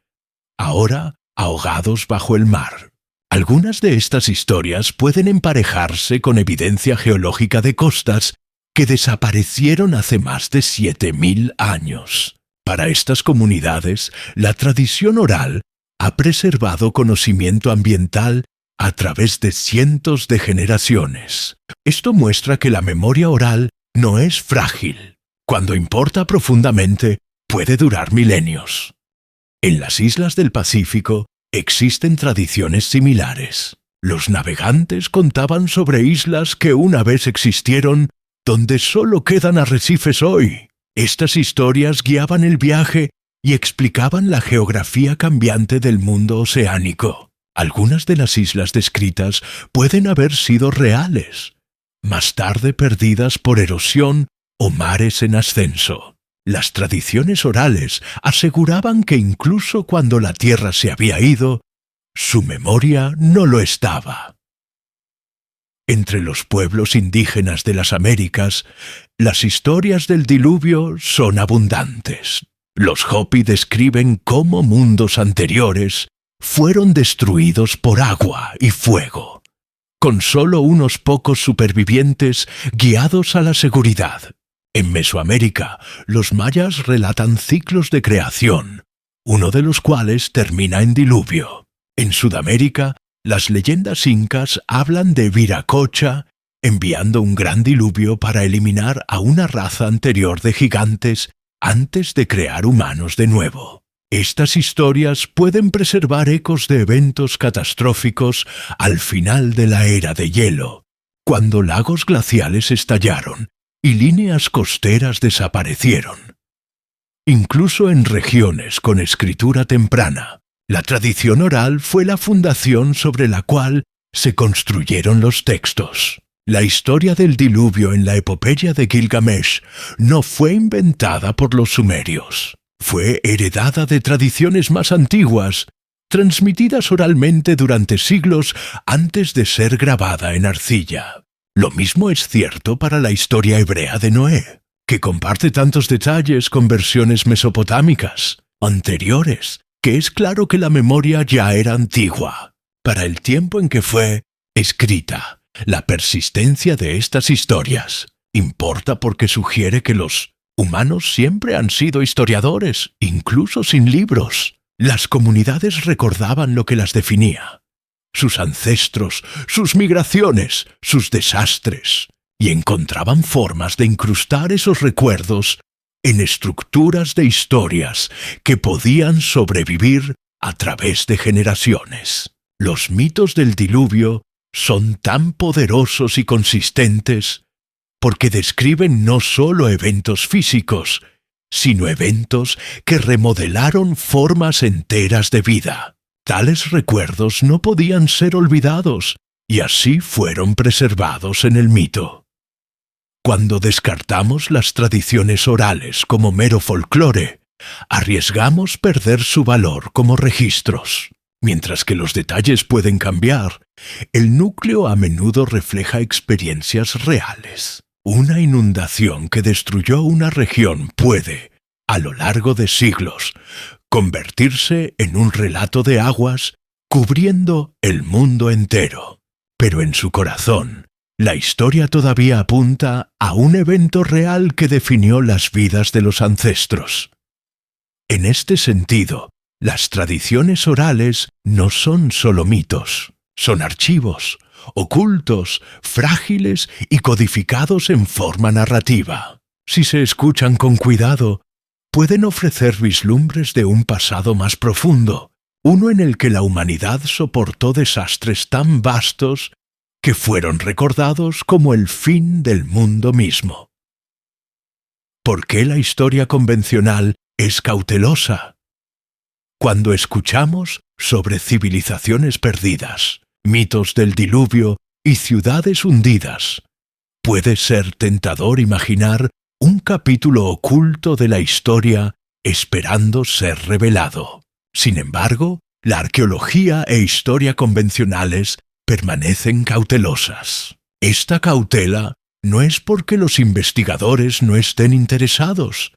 ahora ahogados bajo el mar. Algunas de estas historias pueden emparejarse con evidencia geológica de costas que desaparecieron hace más de 7.000 años. Para estas comunidades, la tradición oral ha preservado conocimiento ambiental a través de cientos de generaciones. Esto muestra que la memoria oral no es frágil. Cuando importa profundamente, puede durar milenios. En las islas del Pacífico existen tradiciones similares. Los navegantes contaban sobre islas que una vez existieron, donde solo quedan arrecifes hoy. Estas historias guiaban el viaje y explicaban la geografía cambiante del mundo oceánico. Algunas de las islas descritas pueden haber sido reales, más tarde perdidas por erosión o mares en ascenso. Las tradiciones orales aseguraban que incluso cuando la Tierra se había ido, su memoria no lo estaba. Entre los pueblos indígenas de las Américas, las historias del diluvio son abundantes. Los Hopi describen cómo mundos anteriores fueron destruidos por agua y fuego, con solo unos pocos supervivientes guiados a la seguridad. En Mesoamérica, los mayas relatan ciclos de creación, uno de los cuales termina en diluvio. En Sudamérica, las leyendas incas hablan de Viracocha enviando un gran diluvio para eliminar a una raza anterior de gigantes antes de crear humanos de nuevo. Estas historias pueden preservar ecos de eventos catastróficos al final de la era de hielo, cuando lagos glaciales estallaron y líneas costeras desaparecieron. Incluso en regiones con escritura temprana, la tradición oral fue la fundación sobre la cual se construyeron los textos. La historia del diluvio en la epopeya de Gilgamesh no fue inventada por los sumerios. Fue heredada de tradiciones más antiguas, transmitidas oralmente durante siglos antes de ser grabada en arcilla. Lo mismo es cierto para la historia hebrea de Noé, que comparte tantos detalles con versiones mesopotámicas, anteriores, que es claro que la memoria ya era antigua, para el tiempo en que fue escrita. La persistencia de estas historias importa porque sugiere que los humanos siempre han sido historiadores, incluso sin libros. Las comunidades recordaban lo que las definía, sus ancestros, sus migraciones, sus desastres, y encontraban formas de incrustar esos recuerdos en estructuras de historias que podían sobrevivir a través de generaciones. Los mitos del diluvio son tan poderosos y consistentes porque describen no solo eventos físicos, sino eventos que remodelaron formas enteras de vida. Tales recuerdos no podían ser olvidados y así fueron preservados en el mito. Cuando descartamos las tradiciones orales como mero folclore, arriesgamos perder su valor como registros. Mientras que los detalles pueden cambiar, el núcleo a menudo refleja experiencias reales. Una inundación que destruyó una región puede, a lo largo de siglos, convertirse en un relato de aguas cubriendo el mundo entero. Pero en su corazón, la historia todavía apunta a un evento real que definió las vidas de los ancestros. En este sentido, las tradiciones orales no son solo mitos, son archivos, ocultos, frágiles y codificados en forma narrativa. Si se escuchan con cuidado, pueden ofrecer vislumbres de un pasado más profundo, uno en el que la humanidad soportó desastres tan vastos que fueron recordados como el fin del mundo mismo. ¿Por qué la historia convencional es cautelosa? Cuando escuchamos sobre civilizaciones perdidas, mitos del diluvio y ciudades hundidas, puede ser tentador imaginar un capítulo oculto de la historia esperando ser revelado. Sin embargo, la arqueología e historia convencionales permanecen cautelosas. Esta cautela no es porque los investigadores no estén interesados,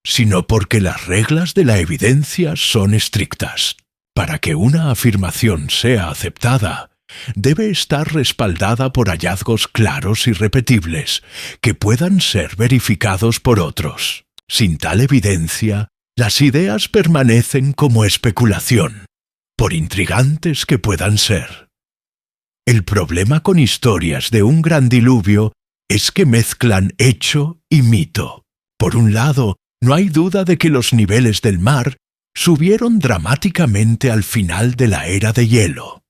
sino porque las reglas de la evidencia son estrictas. Para que una afirmación sea aceptada, debe estar respaldada por hallazgos claros y repetibles, que puedan ser verificados por otros. Sin tal evidencia, las ideas permanecen como especulación, por intrigantes que puedan ser. El problema con historias de un gran diluvio es que mezclan hecho y mito. Por un lado, no hay duda de que los niveles del mar subieron dramáticamente al final de la era de hielo.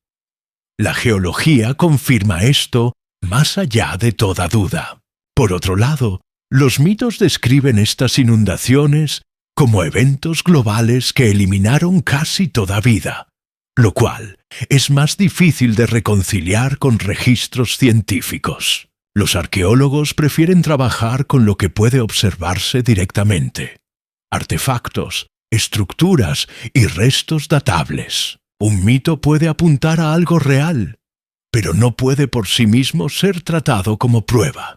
La geología confirma esto más allá de toda duda. Por otro lado, los mitos describen estas inundaciones como eventos globales que eliminaron casi toda vida, lo cual es más difícil de reconciliar con registros científicos. Los arqueólogos prefieren trabajar con lo que puede observarse directamente: artefactos, estructuras y restos datables. Un mito puede apuntar a algo real, pero no puede por sí mismo ser tratado como prueba.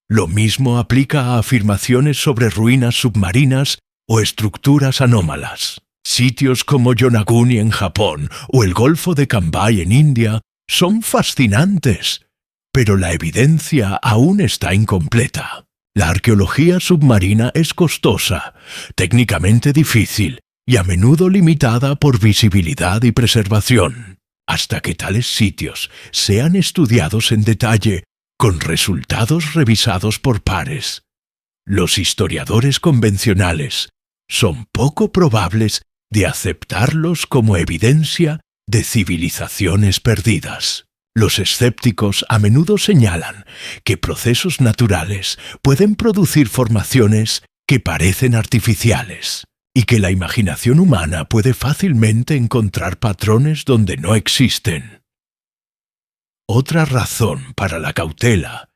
Lo mismo aplica a afirmaciones sobre ruinas submarinas o estructuras anómalas. Sitios como Yonaguni en Japón o el Golfo de Cambay en India son fascinantes, pero la evidencia aún está incompleta. La arqueología submarina es costosa, técnicamente difícil y a menudo limitada por visibilidad y preservación. Hasta que tales sitios sean estudiados en detalle, con resultados revisados por pares, los historiadores convencionales son poco probables de aceptarlos como evidencia de civilizaciones perdidas. Los escépticos a menudo señalan que procesos naturales pueden producir formaciones que parecen artificiales y que la imaginación humana puede fácilmente encontrar patrones donde no existen. Otra razón para la cautela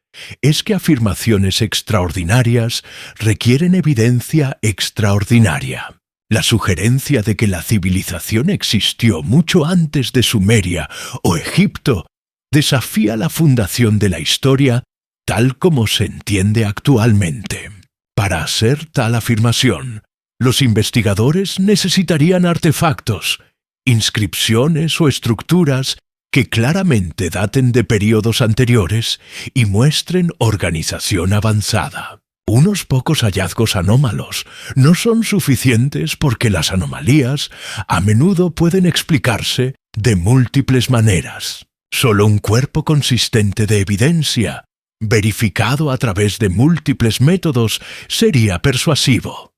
es que afirmaciones extraordinarias requieren evidencia extraordinaria. La sugerencia de que la civilización existió mucho antes de Sumeria o Egipto desafía la fundación de la historia tal como se entiende actualmente. Para hacer tal afirmación, los investigadores necesitarían artefactos, inscripciones o estructuras que claramente daten de períodos anteriores y muestren organización avanzada. Unos pocos hallazgos anómalos no son suficientes porque las anomalías a menudo pueden explicarse de múltiples maneras. Solo un cuerpo consistente de evidencia, verificado a través de múltiples métodos, sería persuasivo.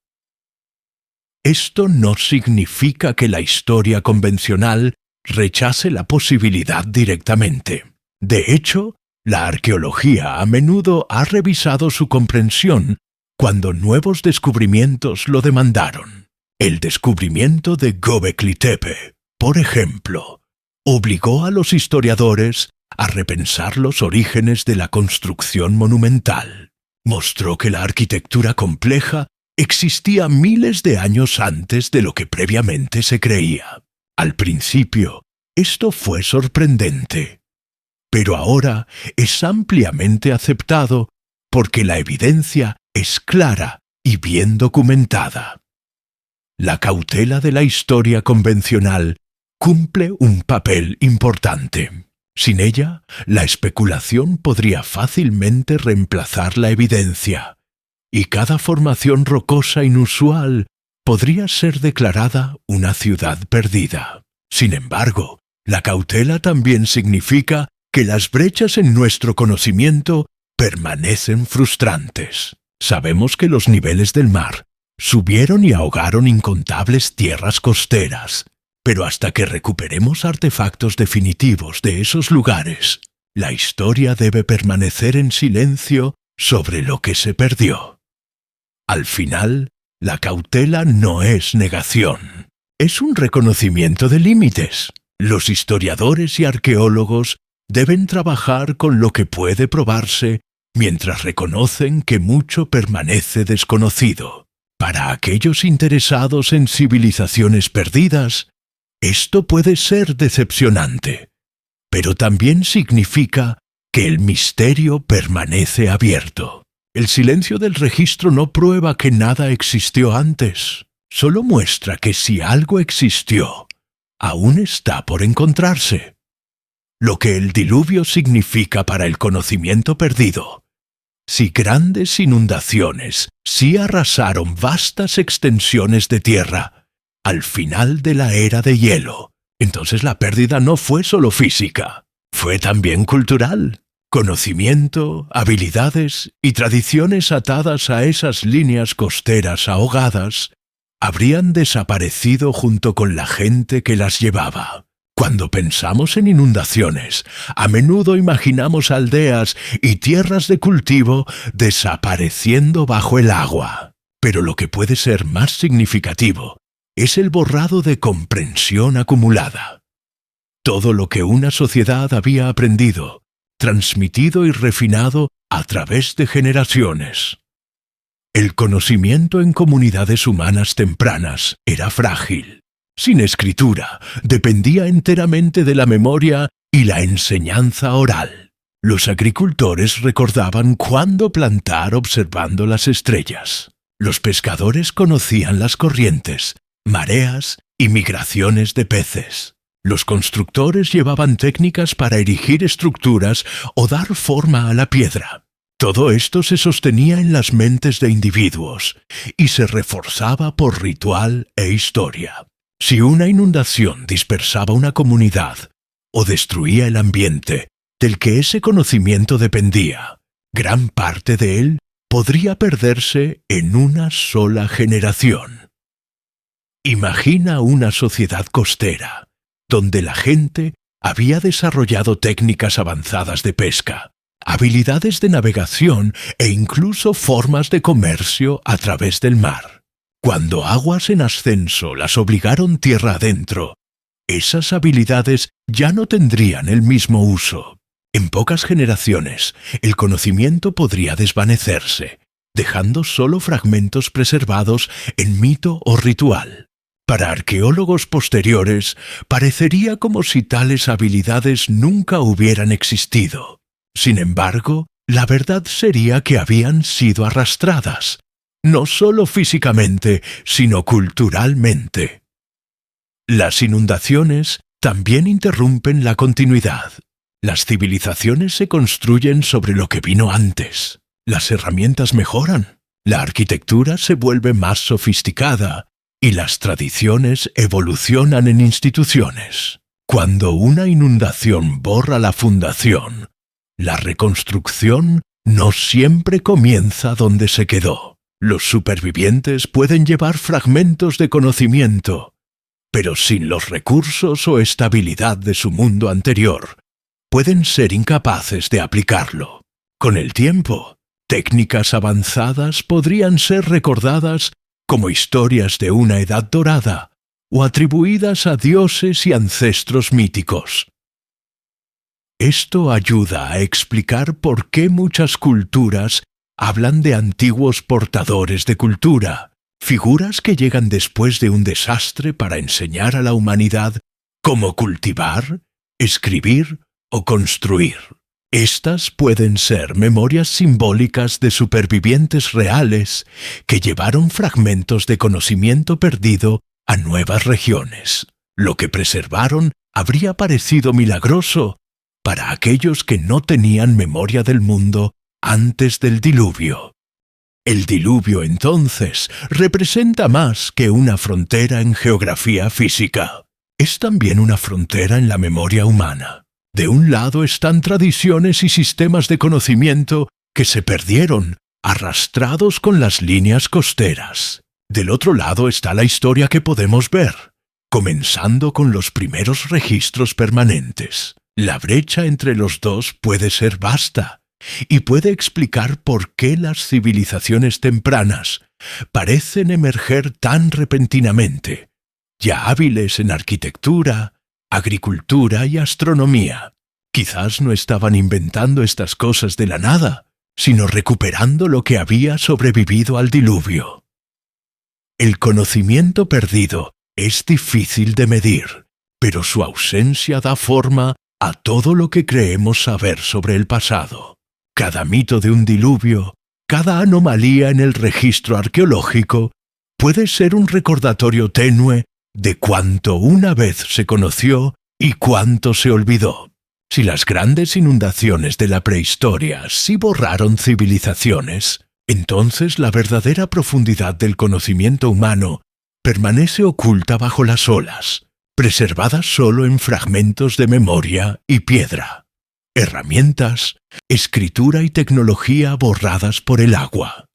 Esto no significa que la historia convencional rechace la posibilidad directamente. De hecho, la arqueología a menudo ha revisado su comprensión cuando nuevos descubrimientos lo demandaron. El descubrimiento de Göbekli Tepe, por ejemplo, obligó a los historiadores a repensar los orígenes de la construcción monumental. Mostró que la arquitectura compleja existía miles de años antes de lo que previamente se creía. Al principio, esto fue sorprendente, pero ahora es ampliamente aceptado porque la evidencia es clara y bien documentada. La cautela de la historia convencional cumple un papel importante. Sin ella, la especulación podría fácilmente reemplazar la evidencia, y cada formación rocosa inusual podría ser declarada una ciudad perdida. Sin embargo, la cautela también significa que las brechas en nuestro conocimiento permanecen frustrantes. Sabemos que los niveles del mar subieron y ahogaron incontables tierras costeras, pero hasta que recuperemos artefactos definitivos de esos lugares, la historia debe permanecer en silencio sobre lo que se perdió. Al final, la cautela no es negación, es un reconocimiento de límites. Los historiadores y arqueólogos deben trabajar con lo que puede probarse mientras reconocen que mucho permanece desconocido. Para aquellos interesados en civilizaciones perdidas, esto puede ser decepcionante, pero también significa que el misterio permanece abierto. El silencio del registro no prueba que nada existió antes, solo muestra que si algo existió, aún está por encontrarse. Lo que el diluvio significa para el conocimiento perdido. Si grandes inundaciones sí arrasaron vastas extensiones de tierra al final de la era de hielo, entonces la pérdida no fue solo física, fue también cultural. Conocimiento, habilidades y tradiciones atadas a esas líneas costeras ahogadas habrían desaparecido junto con la gente que las llevaba. Cuando pensamos en inundaciones, a menudo imaginamos aldeas y tierras de cultivo desapareciendo bajo el agua. Pero lo que puede ser más significativo es el borrado de comprensión acumulada. Todo lo que una sociedad había aprendido, transmitido y refinado a través de generaciones. El conocimiento en comunidades humanas tempranas era frágil. Sin escritura, dependía enteramente de la memoria y la enseñanza oral. Los agricultores recordaban cuándo plantar observando las estrellas. Los pescadores conocían las corrientes, mareas y migraciones de peces. Los constructores llevaban técnicas para erigir estructuras o dar forma a la piedra. Todo esto se sostenía en las mentes de individuos y se reforzaba por ritual e historia. Si una inundación dispersaba una comunidad o destruía el ambiente del que ese conocimiento dependía, gran parte de él podría perderse en una sola generación. Imagina una sociedad costera, donde la gente había desarrollado técnicas avanzadas de pesca, habilidades de navegación e incluso formas de comercio a través del mar. Cuando aguas en ascenso las obligaron tierra adentro, esas habilidades ya no tendrían el mismo uso. En pocas generaciones, el conocimiento podría desvanecerse, dejando solo fragmentos preservados en mito o ritual. Para arqueólogos posteriores, parecería como si tales habilidades nunca hubieran existido. Sin embargo, la verdad sería que habían sido arrastradas, no solo físicamente, sino culturalmente. Las inundaciones también interrumpen la continuidad. Las civilizaciones se construyen sobre lo que vino antes. Las herramientas mejoran, la arquitectura se vuelve más sofisticada y las tradiciones evolucionan en instituciones. Cuando una inundación borra la fundación, la reconstrucción no siempre comienza donde se quedó. Los supervivientes pueden llevar fragmentos de conocimiento, pero sin los recursos o estabilidad de su mundo anterior, pueden ser incapaces de aplicarlo. Con el tiempo, técnicas avanzadas podrían ser recordadas como historias de una edad dorada o atribuidas a dioses y ancestros míticos. Esto ayuda a explicar por qué muchas culturas hablan de antiguos portadores de cultura, figuras que llegan después de un desastre para enseñar a la humanidad cómo cultivar, escribir o construir. Estas pueden ser memorias simbólicas de supervivientes reales que llevaron fragmentos de conocimiento perdido a nuevas regiones. Lo que preservaron habría parecido milagroso para aquellos que no tenían memoria del mundo antes del diluvio. El diluvio, entonces, representa más que una frontera en geografía física. Es también una frontera en la memoria humana. De un lado están tradiciones y sistemas de conocimiento que se perdieron, arrastrados con las líneas costeras. Del otro lado está la historia que podemos ver, comenzando con los primeros registros permanentes. La brecha entre los dos puede ser vasta y puede explicar por qué las civilizaciones tempranas parecen emerger tan repentinamente, ya hábiles en arquitectura, agricultura y astronomía. Quizás no estaban inventando estas cosas de la nada, sino recuperando lo que había sobrevivido al diluvio. El conocimiento perdido es difícil de medir, pero su ausencia da forma a todo lo que creemos saber sobre el pasado. Cada mito de un diluvio, cada anomalía en el registro arqueológico, puede ser un recordatorio tenue de cuánto una vez se conoció y cuánto se olvidó. Si las grandes inundaciones de la prehistoria sí borraron civilizaciones, entonces la verdadera profundidad del conocimiento humano permanece oculta bajo las olas, preservada solo en fragmentos de memoria y piedra. Herramientas, escritura y tecnología borradas por el agua.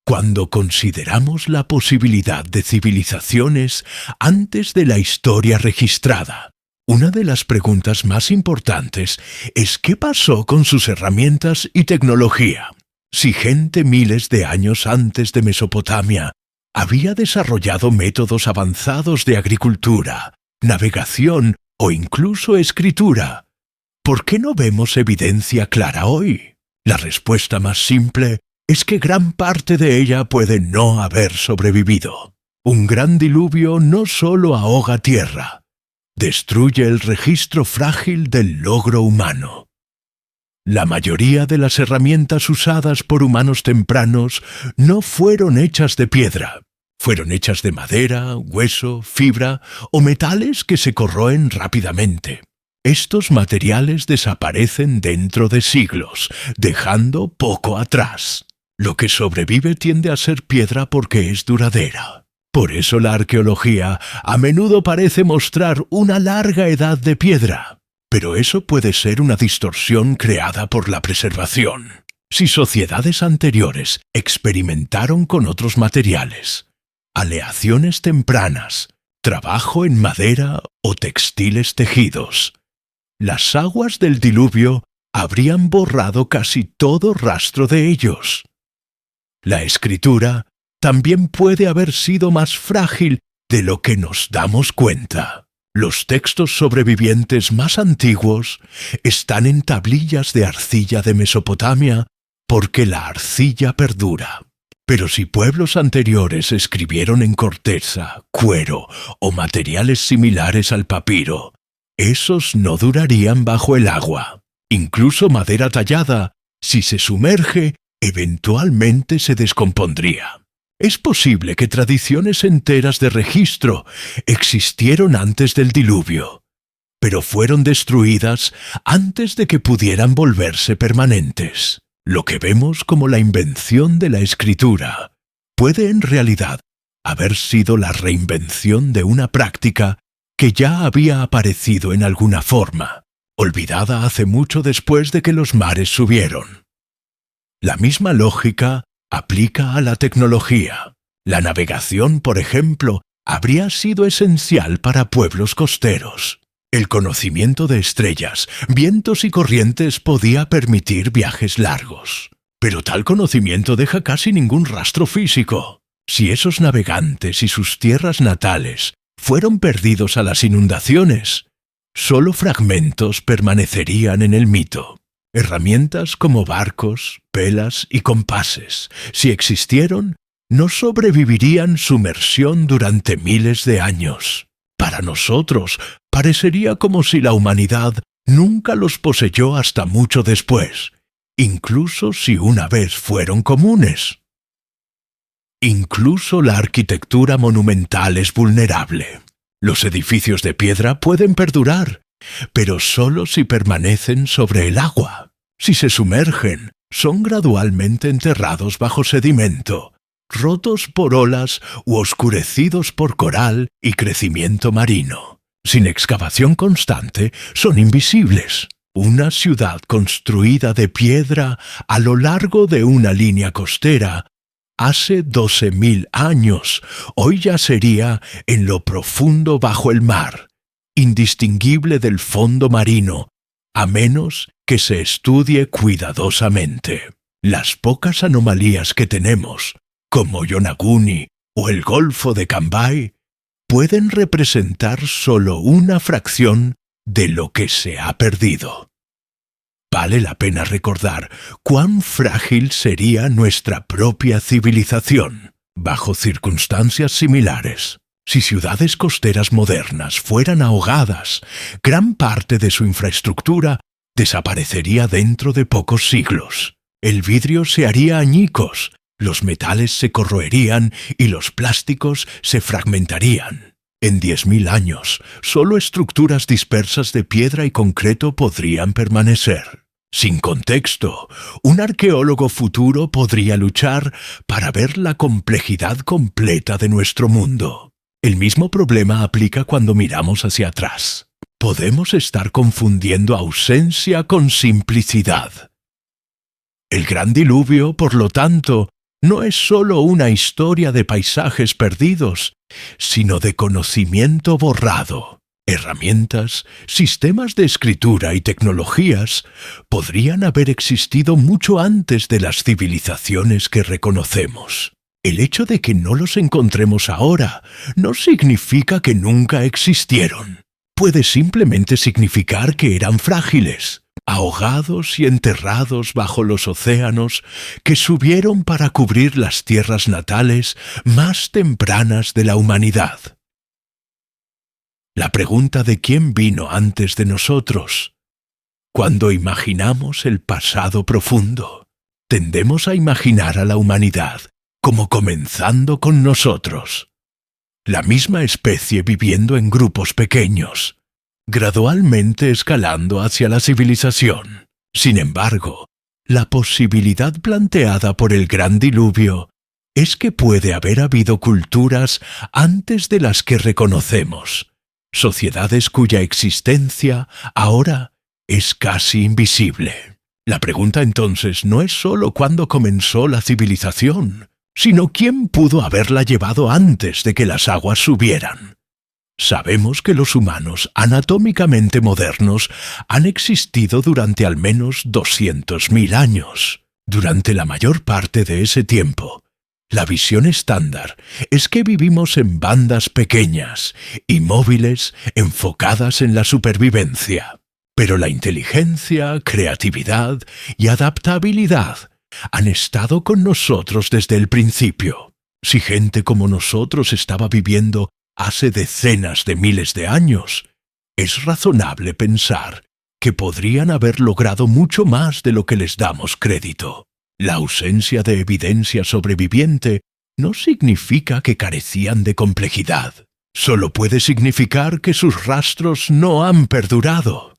Cuando consideramos la posibilidad de civilizaciones antes de la historia registrada, una de las preguntas más importantes es ¿qué pasó con sus herramientas y tecnología? Si gente miles de años antes de Mesopotamia había desarrollado métodos avanzados de agricultura, navegación o incluso escritura, ¿Por qué no vemos evidencia clara hoy? La respuesta más simple es que gran parte de ella puede no haber sobrevivido. Un gran diluvio no solo ahoga tierra, destruye el registro frágil del logro humano. La mayoría de las herramientas usadas por humanos tempranos no fueron hechas de piedra. Fueron hechas de madera, hueso, fibra o metales que se corroen rápidamente. Estos materiales desaparecen dentro de siglos, dejando poco atrás. Lo que sobrevive tiende a ser piedra porque es duradera. Por eso la arqueología a menudo parece mostrar una larga edad de piedra. Pero eso puede ser una distorsión creada por la preservación. Si sociedades anteriores experimentaron con otros materiales, aleaciones tempranas, trabajo en madera o textiles tejidos, las aguas del diluvio habrían borrado casi todo rastro de ellos. La escritura también puede haber sido más frágil de lo que nos damos cuenta. Los textos sobrevivientes más antiguos están en tablillas de arcilla de Mesopotamia porque la arcilla perdura. Pero si pueblos anteriores escribieron en corteza, cuero o materiales similares al papiro, esos no durarían bajo el agua. Incluso madera tallada, si se sumerge, eventualmente se descompondría. Es posible que tradiciones enteras de registro existieron antes del diluvio, pero fueron destruidas antes de que pudieran volverse permanentes. Lo que vemos como la invención de la escritura puede en realidad haber sido la reinvención de una práctica que ya había aparecido en alguna forma, olvidada hace mucho después de que los mares subieron. La misma lógica aplica a la tecnología. La navegación, por ejemplo, habría sido esencial para pueblos costeros. El conocimiento de estrellas, vientos y corrientes podía permitir viajes largos. Pero tal conocimiento deja casi ningún rastro físico. Si esos navegantes y sus tierras natales fueron perdidos a las inundaciones, solo fragmentos permanecerían en el mito. Herramientas como barcos, velas y compases, si existieron, no sobrevivirían sumersión durante miles de años. Para nosotros, parecería como si la humanidad nunca los poseyó hasta mucho después, incluso si una vez fueron comunes. Incluso la arquitectura monumental es vulnerable. Los edificios de piedra pueden perdurar, pero solo si permanecen sobre el agua. Si se sumergen, son gradualmente enterrados bajo sedimento, rotos por olas u oscurecidos por coral y crecimiento marino. Sin excavación constante, son invisibles. Una ciudad construida de piedra a lo largo de una línea costera hace 12.000 años, hoy ya sería en lo profundo bajo el mar, indistinguible del fondo marino, a menos que se estudie cuidadosamente. Las pocas anomalías que tenemos, como Yonaguni o el Golfo de Cambay, pueden representar solo una fracción de lo que se ha perdido. Vale la pena recordar cuán frágil sería nuestra propia civilización bajo circunstancias similares. Si ciudades costeras modernas fueran ahogadas, gran parte de su infraestructura desaparecería dentro de pocos siglos. El vidrio se haría añicos, los metales se corroerían y los plásticos se fragmentarían. En 10.000 años, solo estructuras dispersas de piedra y concreto podrían permanecer. Sin contexto, un arqueólogo futuro podría luchar para ver la complejidad completa de nuestro mundo. El mismo problema aplica cuando miramos hacia atrás. Podemos estar confundiendo ausencia con simplicidad. El gran diluvio, por lo tanto, no es solo una historia de paisajes perdidos, sino de conocimiento borrado. Herramientas, sistemas de escritura y tecnologías podrían haber existido mucho antes de las civilizaciones que reconocemos. El hecho de que no los encontremos ahora no significa que nunca existieron. Puede simplemente significar que eran frágiles, ahogados y enterrados bajo los océanos que subieron para cubrir las tierras natales más tempranas de la humanidad. La pregunta de quién vino antes de nosotros. Cuando imaginamos el pasado profundo, tendemos a imaginar a la humanidad como comenzando con nosotros. La misma especie viviendo en grupos pequeños, gradualmente escalando hacia la civilización. Sin embargo, la posibilidad planteada por el gran diluvio es que puede haber habido culturas antes de las que reconocemos, sociedades cuya existencia ahora es casi invisible. La pregunta entonces no es sólo cuándo comenzó la civilización, sino quién pudo haberla llevado antes de que las aguas subieran. Sabemos que los humanos anatómicamente modernos han existido durante al menos 200.000 años. Durante la mayor parte de ese tiempo, la visión estándar es que vivimos en bandas pequeñas, inmóviles, enfocadas en la supervivencia. Pero la inteligencia, creatividad y adaptabilidad han estado con nosotros desde el principio. Si gente como nosotros estaba viviendo hace decenas de miles de años, es razonable pensar que podrían haber logrado mucho más de lo que les damos crédito. La ausencia de evidencia sobreviviente no significa que carecían de complejidad. Solo puede significar que sus rastros no han perdurado.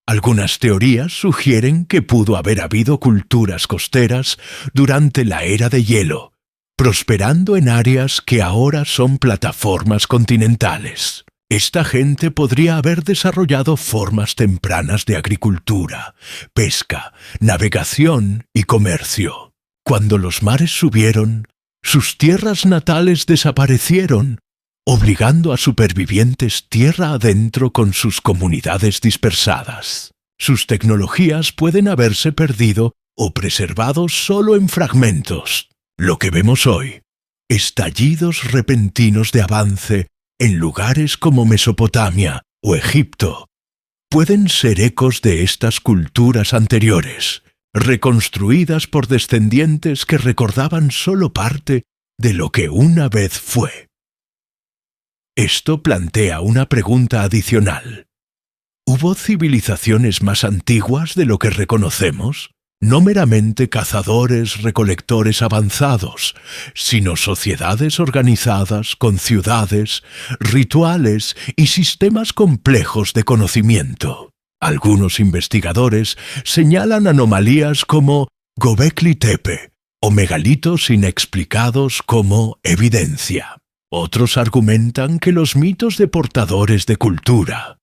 Algunas teorías sugieren que pudo haber habido culturas costeras durante la era de hielo, prosperando en áreas que ahora son plataformas continentales. Esta gente podría haber desarrollado formas tempranas de agricultura, pesca, navegación y comercio. Cuando los mares subieron, sus tierras natales desaparecieron, obligando a supervivientes tierra adentro con sus comunidades dispersadas. Sus tecnologías pueden haberse perdido o preservado solo en fragmentos. Lo que vemos hoy, estallidos repentinos de avance en lugares como Mesopotamia o Egipto, pueden ser ecos de estas culturas anteriores, reconstruidas por descendientes que recordaban solo parte de lo que una vez fue. Esto plantea una pregunta adicional. ¿Hubo civilizaciones más antiguas de lo que reconocemos? No meramente cazadores-recolectores avanzados, sino sociedades organizadas con ciudades, rituales y sistemas complejos de conocimiento. Algunos investigadores señalan anomalías como Göbekli Tepe o megalitos inexplicados como evidencia. Otros argumentan que los mitos de portadores de cultura,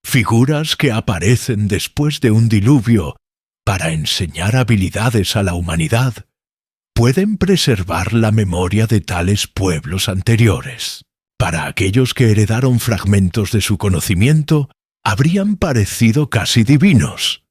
figuras que aparecen después de un diluvio para enseñar habilidades a la humanidad, pueden preservar la memoria de tales pueblos anteriores. Para aquellos que heredaron fragmentos de su conocimiento, habrían parecido casi divinos.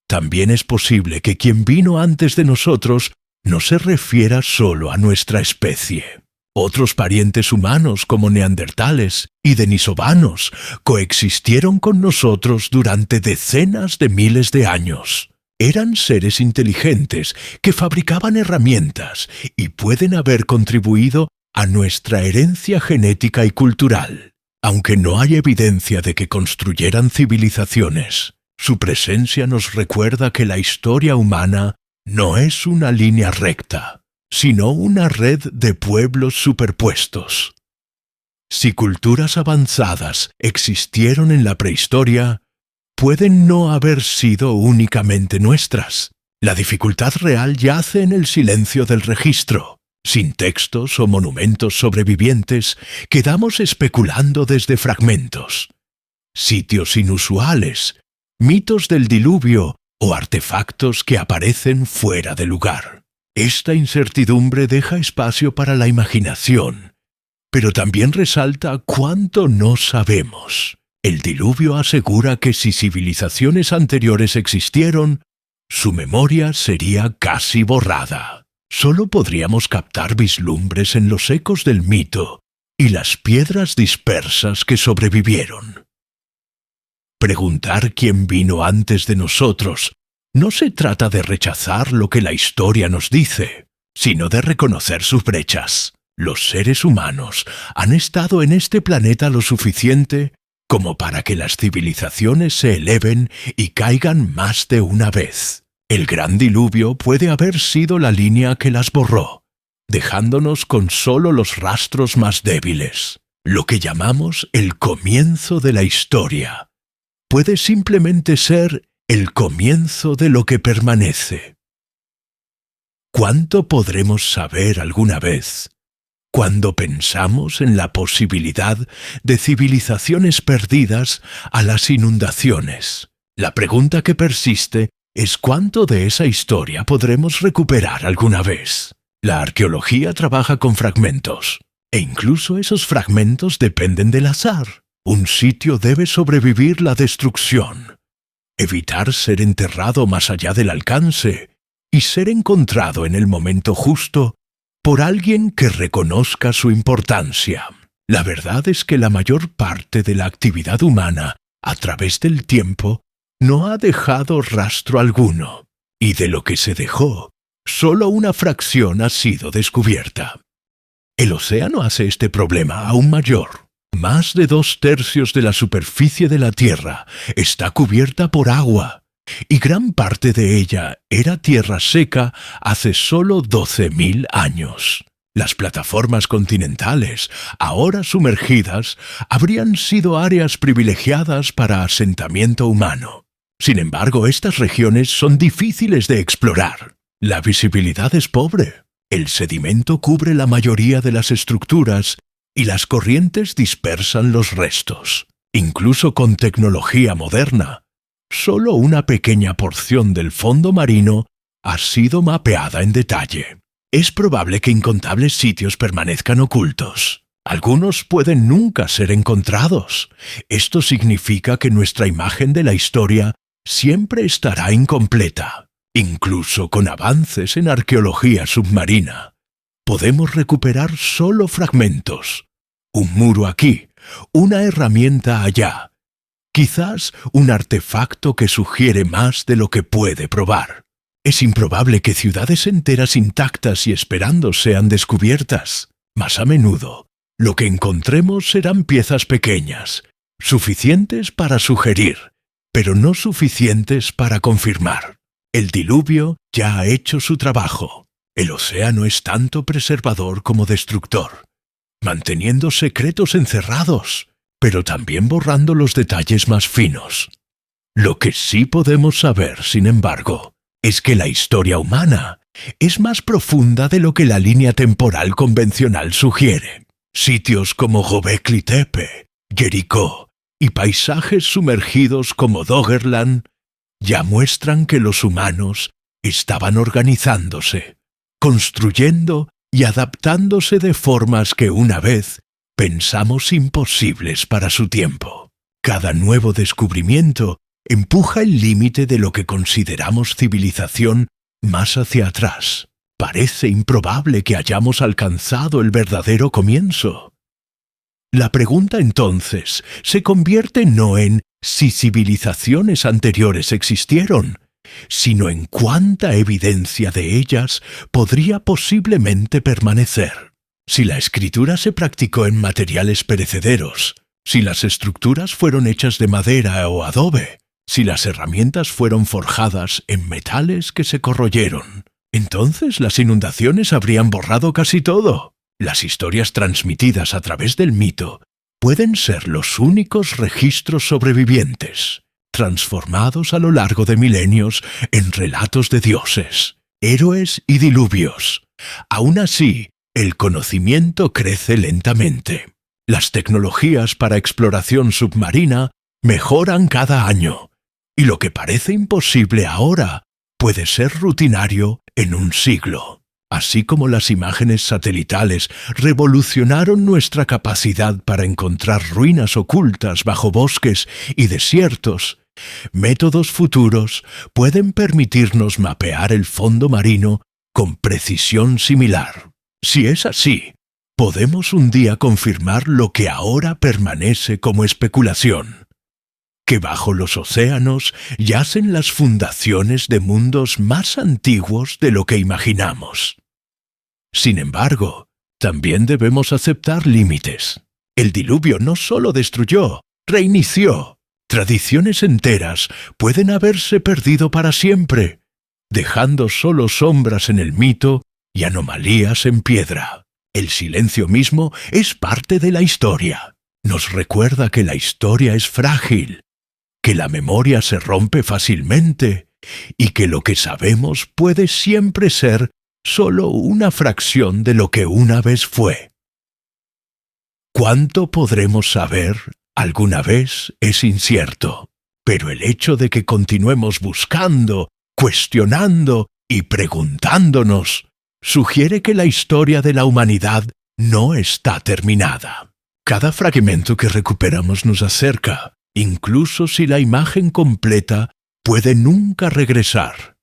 También es posible que quien vino antes de nosotros no se refiera solo a nuestra especie. Otros parientes humanos como neandertales y denisovanos coexistieron con nosotros durante decenas de miles de años. Eran seres inteligentes que fabricaban herramientas y pueden haber contribuido a nuestra herencia genética y cultural. Aunque no hay evidencia de que construyeran civilizaciones, su presencia nos recuerda que la historia humana no es una línea recta, sino una red de pueblos superpuestos. Si culturas avanzadas existieron en la prehistoria, pueden no haber sido únicamente nuestras. La dificultad real yace en el silencio del registro. Sin textos o monumentos sobrevivientes, quedamos especulando desde fragmentos. Sitios inusuales, mitos del diluvio o artefactos que aparecen fuera de lugar. Esta incertidumbre deja espacio para la imaginación, pero también resalta cuánto no sabemos. El diluvio asegura que si civilizaciones anteriores existieron, su memoria sería casi borrada. Solo podríamos captar vislumbres en los ecos del mito y las piedras dispersas que sobrevivieron. Preguntar quién vino antes de nosotros no se trata de rechazar lo que la historia nos dice, sino de reconocer sus brechas. Los seres humanos han estado en este planeta lo suficiente como para que las civilizaciones se eleven y caigan más de una vez. El gran diluvio puede haber sido la línea que las borró, dejándonos con solo los rastros más débiles. Lo que llamamos el comienzo de la historia puede simplemente ser el comienzo de lo que permanece. ¿Cuánto podremos saber alguna vez cuando pensamos en la posibilidad de civilizaciones perdidas a las inundaciones? La pregunta que persiste es cuánto de esa historia podremos recuperar alguna vez. La arqueología trabaja con fragmentos, e incluso esos fragmentos dependen del azar. Un sitio debe sobrevivir la destrucción, evitar ser enterrado más allá del alcance y ser encontrado en el momento justo por alguien que reconozca su importancia. La verdad es que la mayor parte de la actividad humana, a través del tiempo, no ha dejado rastro alguno, y de lo que se dejó, solo una fracción ha sido descubierta. El océano hace este problema aún mayor. Más de 2/3 de la superficie de la Tierra está cubierta por agua, y gran parte de ella era tierra seca hace solo 12.000 años. Las plataformas continentales, ahora sumergidas, habrían sido áreas privilegiadas para asentamiento humano. Sin embargo, estas regiones son difíciles de explorar. La visibilidad es pobre. El sedimento cubre la mayoría de las estructuras y las corrientes dispersan los restos. Incluso con tecnología moderna, solo una pequeña porción del fondo marino ha sido mapeada en detalle. Es probable que incontables sitios permanezcan ocultos. Algunos pueden nunca ser encontrados. Esto significa que nuestra imagen de la historia siempre estará incompleta. Incluso con avances en arqueología submarina, podemos recuperar solo fragmentos. Un muro aquí, una herramienta allá. Quizás un artefacto que sugiere más de lo que puede probar. Es improbable que ciudades enteras intactas y esperando sean descubiertas. Más a menudo, lo que encontremos serán piezas pequeñas, suficientes para sugerir, pero no suficientes para confirmar. El diluvio ya ha hecho su trabajo. El océano es tanto preservador como destructor, manteniendo secretos encerrados, pero también borrando los detalles más finos. Lo que sí podemos saber, sin embargo, es que la historia humana es más profunda de lo que la línea temporal convencional sugiere. Sitios como Göbekli Tepe, Jericó y paisajes sumergidos como Doggerland ya muestran que los humanos estaban organizándose, construyendo y adaptándose de formas que una vez pensamos imposibles para su tiempo. Cada nuevo descubrimiento empuja el límite de lo que consideramos civilización más hacia atrás. Parece improbable que hayamos alcanzado el verdadero comienzo. La pregunta entonces se convierte no en si civilizaciones anteriores existieron, sino en cuánta evidencia de ellas podría posiblemente permanecer. Si la escritura se practicó en materiales perecederos, si las estructuras fueron hechas de madera o adobe, si las herramientas fueron forjadas en metales que se corroyeron, entonces las inundaciones habrían borrado casi todo. Las historias transmitidas a través del mito pueden ser los únicos registros sobrevivientes, transformados a lo largo de milenios en relatos de dioses, héroes y diluvios. Aún así, el conocimiento crece lentamente. Las tecnologías para exploración submarina mejoran cada año, y lo que parece imposible ahora puede ser rutinario en un siglo. Así como las imágenes satelitales revolucionaron nuestra capacidad para encontrar ruinas ocultas bajo bosques y desiertos, métodos futuros pueden permitirnos mapear el fondo marino con precisión similar. Si es así, podemos un día confirmar lo que ahora permanece como especulación: que bajo los océanos yacen las fundaciones de mundos más antiguos de lo que imaginamos. Sin embargo, también debemos aceptar límites. El diluvio no solo destruyó, reinició. Tradiciones enteras pueden haberse perdido para siempre, dejando solo sombras en el mito y anomalías en piedra. El silencio mismo es parte de la historia. Nos recuerda que la historia es frágil, que la memoria se rompe fácilmente y que lo que sabemos puede siempre ser solo una fracción de lo que una vez fue. ¿Cuánto podremos saber alguna vez? Es incierto, pero el hecho de que continuemos buscando, cuestionando y preguntándonos sugiere que la historia de la humanidad no está terminada. Cada fragmento que recuperamos nos acerca, incluso si la imagen completa puede nunca regresar.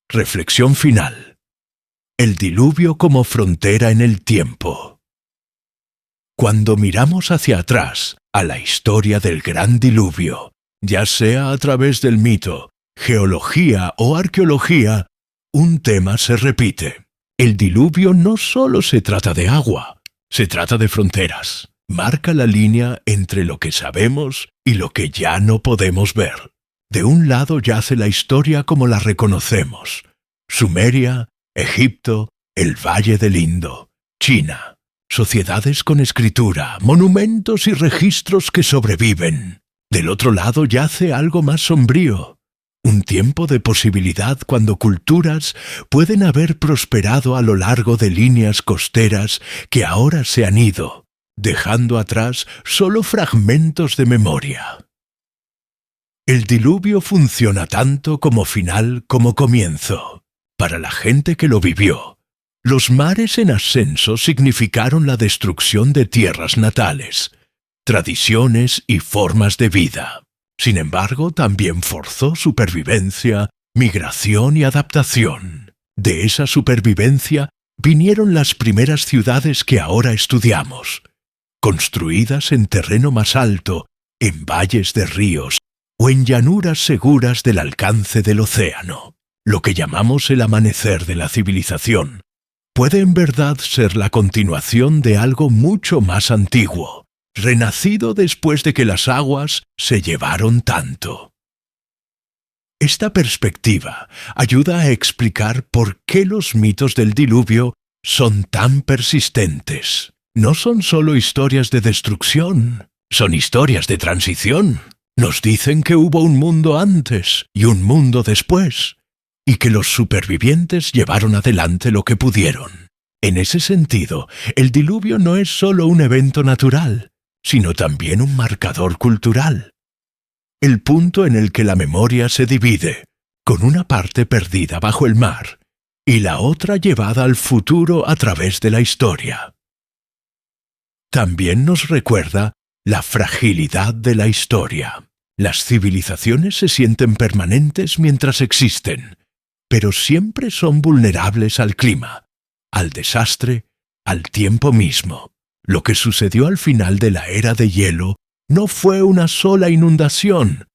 Reflexión final. El diluvio como frontera en el tiempo. Cuando miramos hacia atrás a la historia del gran diluvio, ya sea a través del mito, geología o arqueología, un tema se repite. El diluvio no solo se trata de agua, se trata de fronteras. Marca la línea entre lo que sabemos y lo que ya no podemos ver. De un lado yace la historia como la reconocemos: Sumeria, Egipto, el Valle del Indo, China. Sociedades con escritura, monumentos y registros que sobreviven. Del otro lado yace algo más sombrío: un tiempo de posibilidad cuando culturas pueden haber prosperado a lo largo de líneas costeras que ahora se han ido, dejando atrás solo fragmentos de memoria. El diluvio funciona tanto como final como comienzo. Para la gente que lo vivió, los mares en ascenso significaron la destrucción de tierras natales, tradiciones y formas de vida. Sin embargo, también forzó supervivencia, migración y adaptación. De esa supervivencia vinieron las primeras ciudades que ahora estudiamos, construidas en terreno más alto, en valles de ríos o en llanuras seguras del alcance del océano. Lo que llamamos el amanecer de la civilización puede en verdad ser la continuación de algo mucho más antiguo, renacido después de que las aguas se llevaron tanto. Esta perspectiva ayuda a explicar por qué los mitos del diluvio son tan persistentes. No son solo historias de destrucción, son historias de transición. Nos dicen que hubo un mundo antes y un mundo después, y que los supervivientes llevaron adelante lo que pudieron. En ese sentido, el diluvio no es solo un evento natural, sino también un marcador cultural. El punto en el que la memoria se divide, con una parte perdida bajo el mar y la otra llevada al futuro a través de la historia. También nos recuerda la fragilidad de la historia. Las civilizaciones se sienten permanentes mientras existen, pero siempre son vulnerables al clima, al desastre, al tiempo mismo. Lo que sucedió al final de la era de hielo no fue una sola inundación,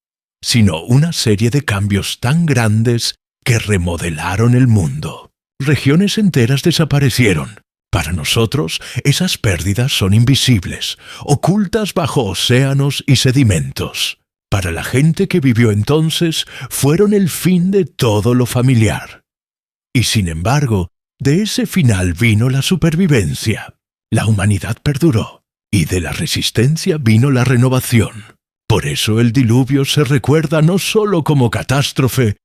sino una serie de cambios tan grandes que remodelaron el mundo. Regiones enteras desaparecieron. Para nosotros, esas pérdidas son invisibles, ocultas bajo océanos y sedimentos. Para la gente que vivió entonces, fueron el fin de todo lo familiar. Y sin embargo, de ese final vino la supervivencia. La humanidad perduró, y de la resistencia vino la renovación. Por eso el diluvio se recuerda no solo como catástrofe,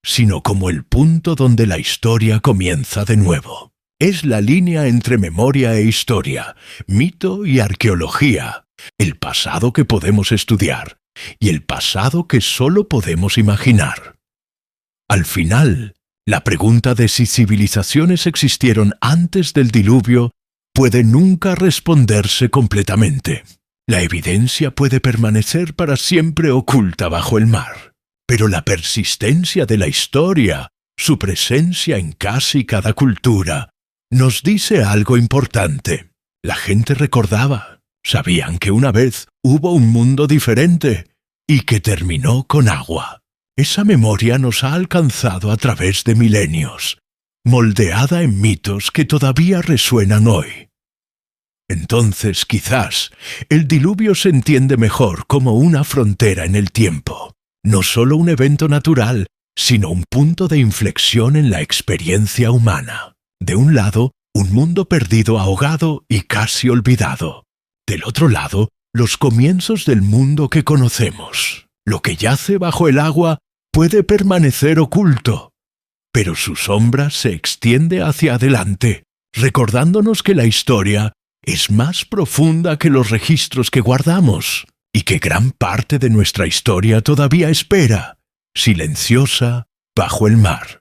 sino como el punto donde la historia comienza de nuevo. Es la línea entre memoria e historia, mito y arqueología, el pasado que podemos estudiar y el pasado que solo podemos imaginar. Al final, la pregunta de si civilizaciones existieron antes del diluvio puede nunca responderse completamente. La evidencia puede permanecer para siempre oculta bajo el mar, pero la persistencia de la historia, su presencia en casi cada cultura, nos dice algo importante. La gente recordaba, sabían que una vez hubo un mundo diferente y que terminó con agua. Esa memoria nos ha alcanzado a través de milenios, moldeada en mitos que todavía resuenan hoy. Entonces, quizás, el diluvio se entiende mejor como una frontera en el tiempo, no solo un evento natural, sino un punto de inflexión en la experiencia humana. De un lado, un mundo perdido, ahogado y casi olvidado. Del otro lado, los comienzos del mundo que conocemos. Lo que yace bajo el agua puede permanecer oculto, pero su sombra se extiende hacia adelante, recordándonos que la historia es más profunda que los registros que guardamos y que gran parte de nuestra historia todavía espera, silenciosa, bajo el mar.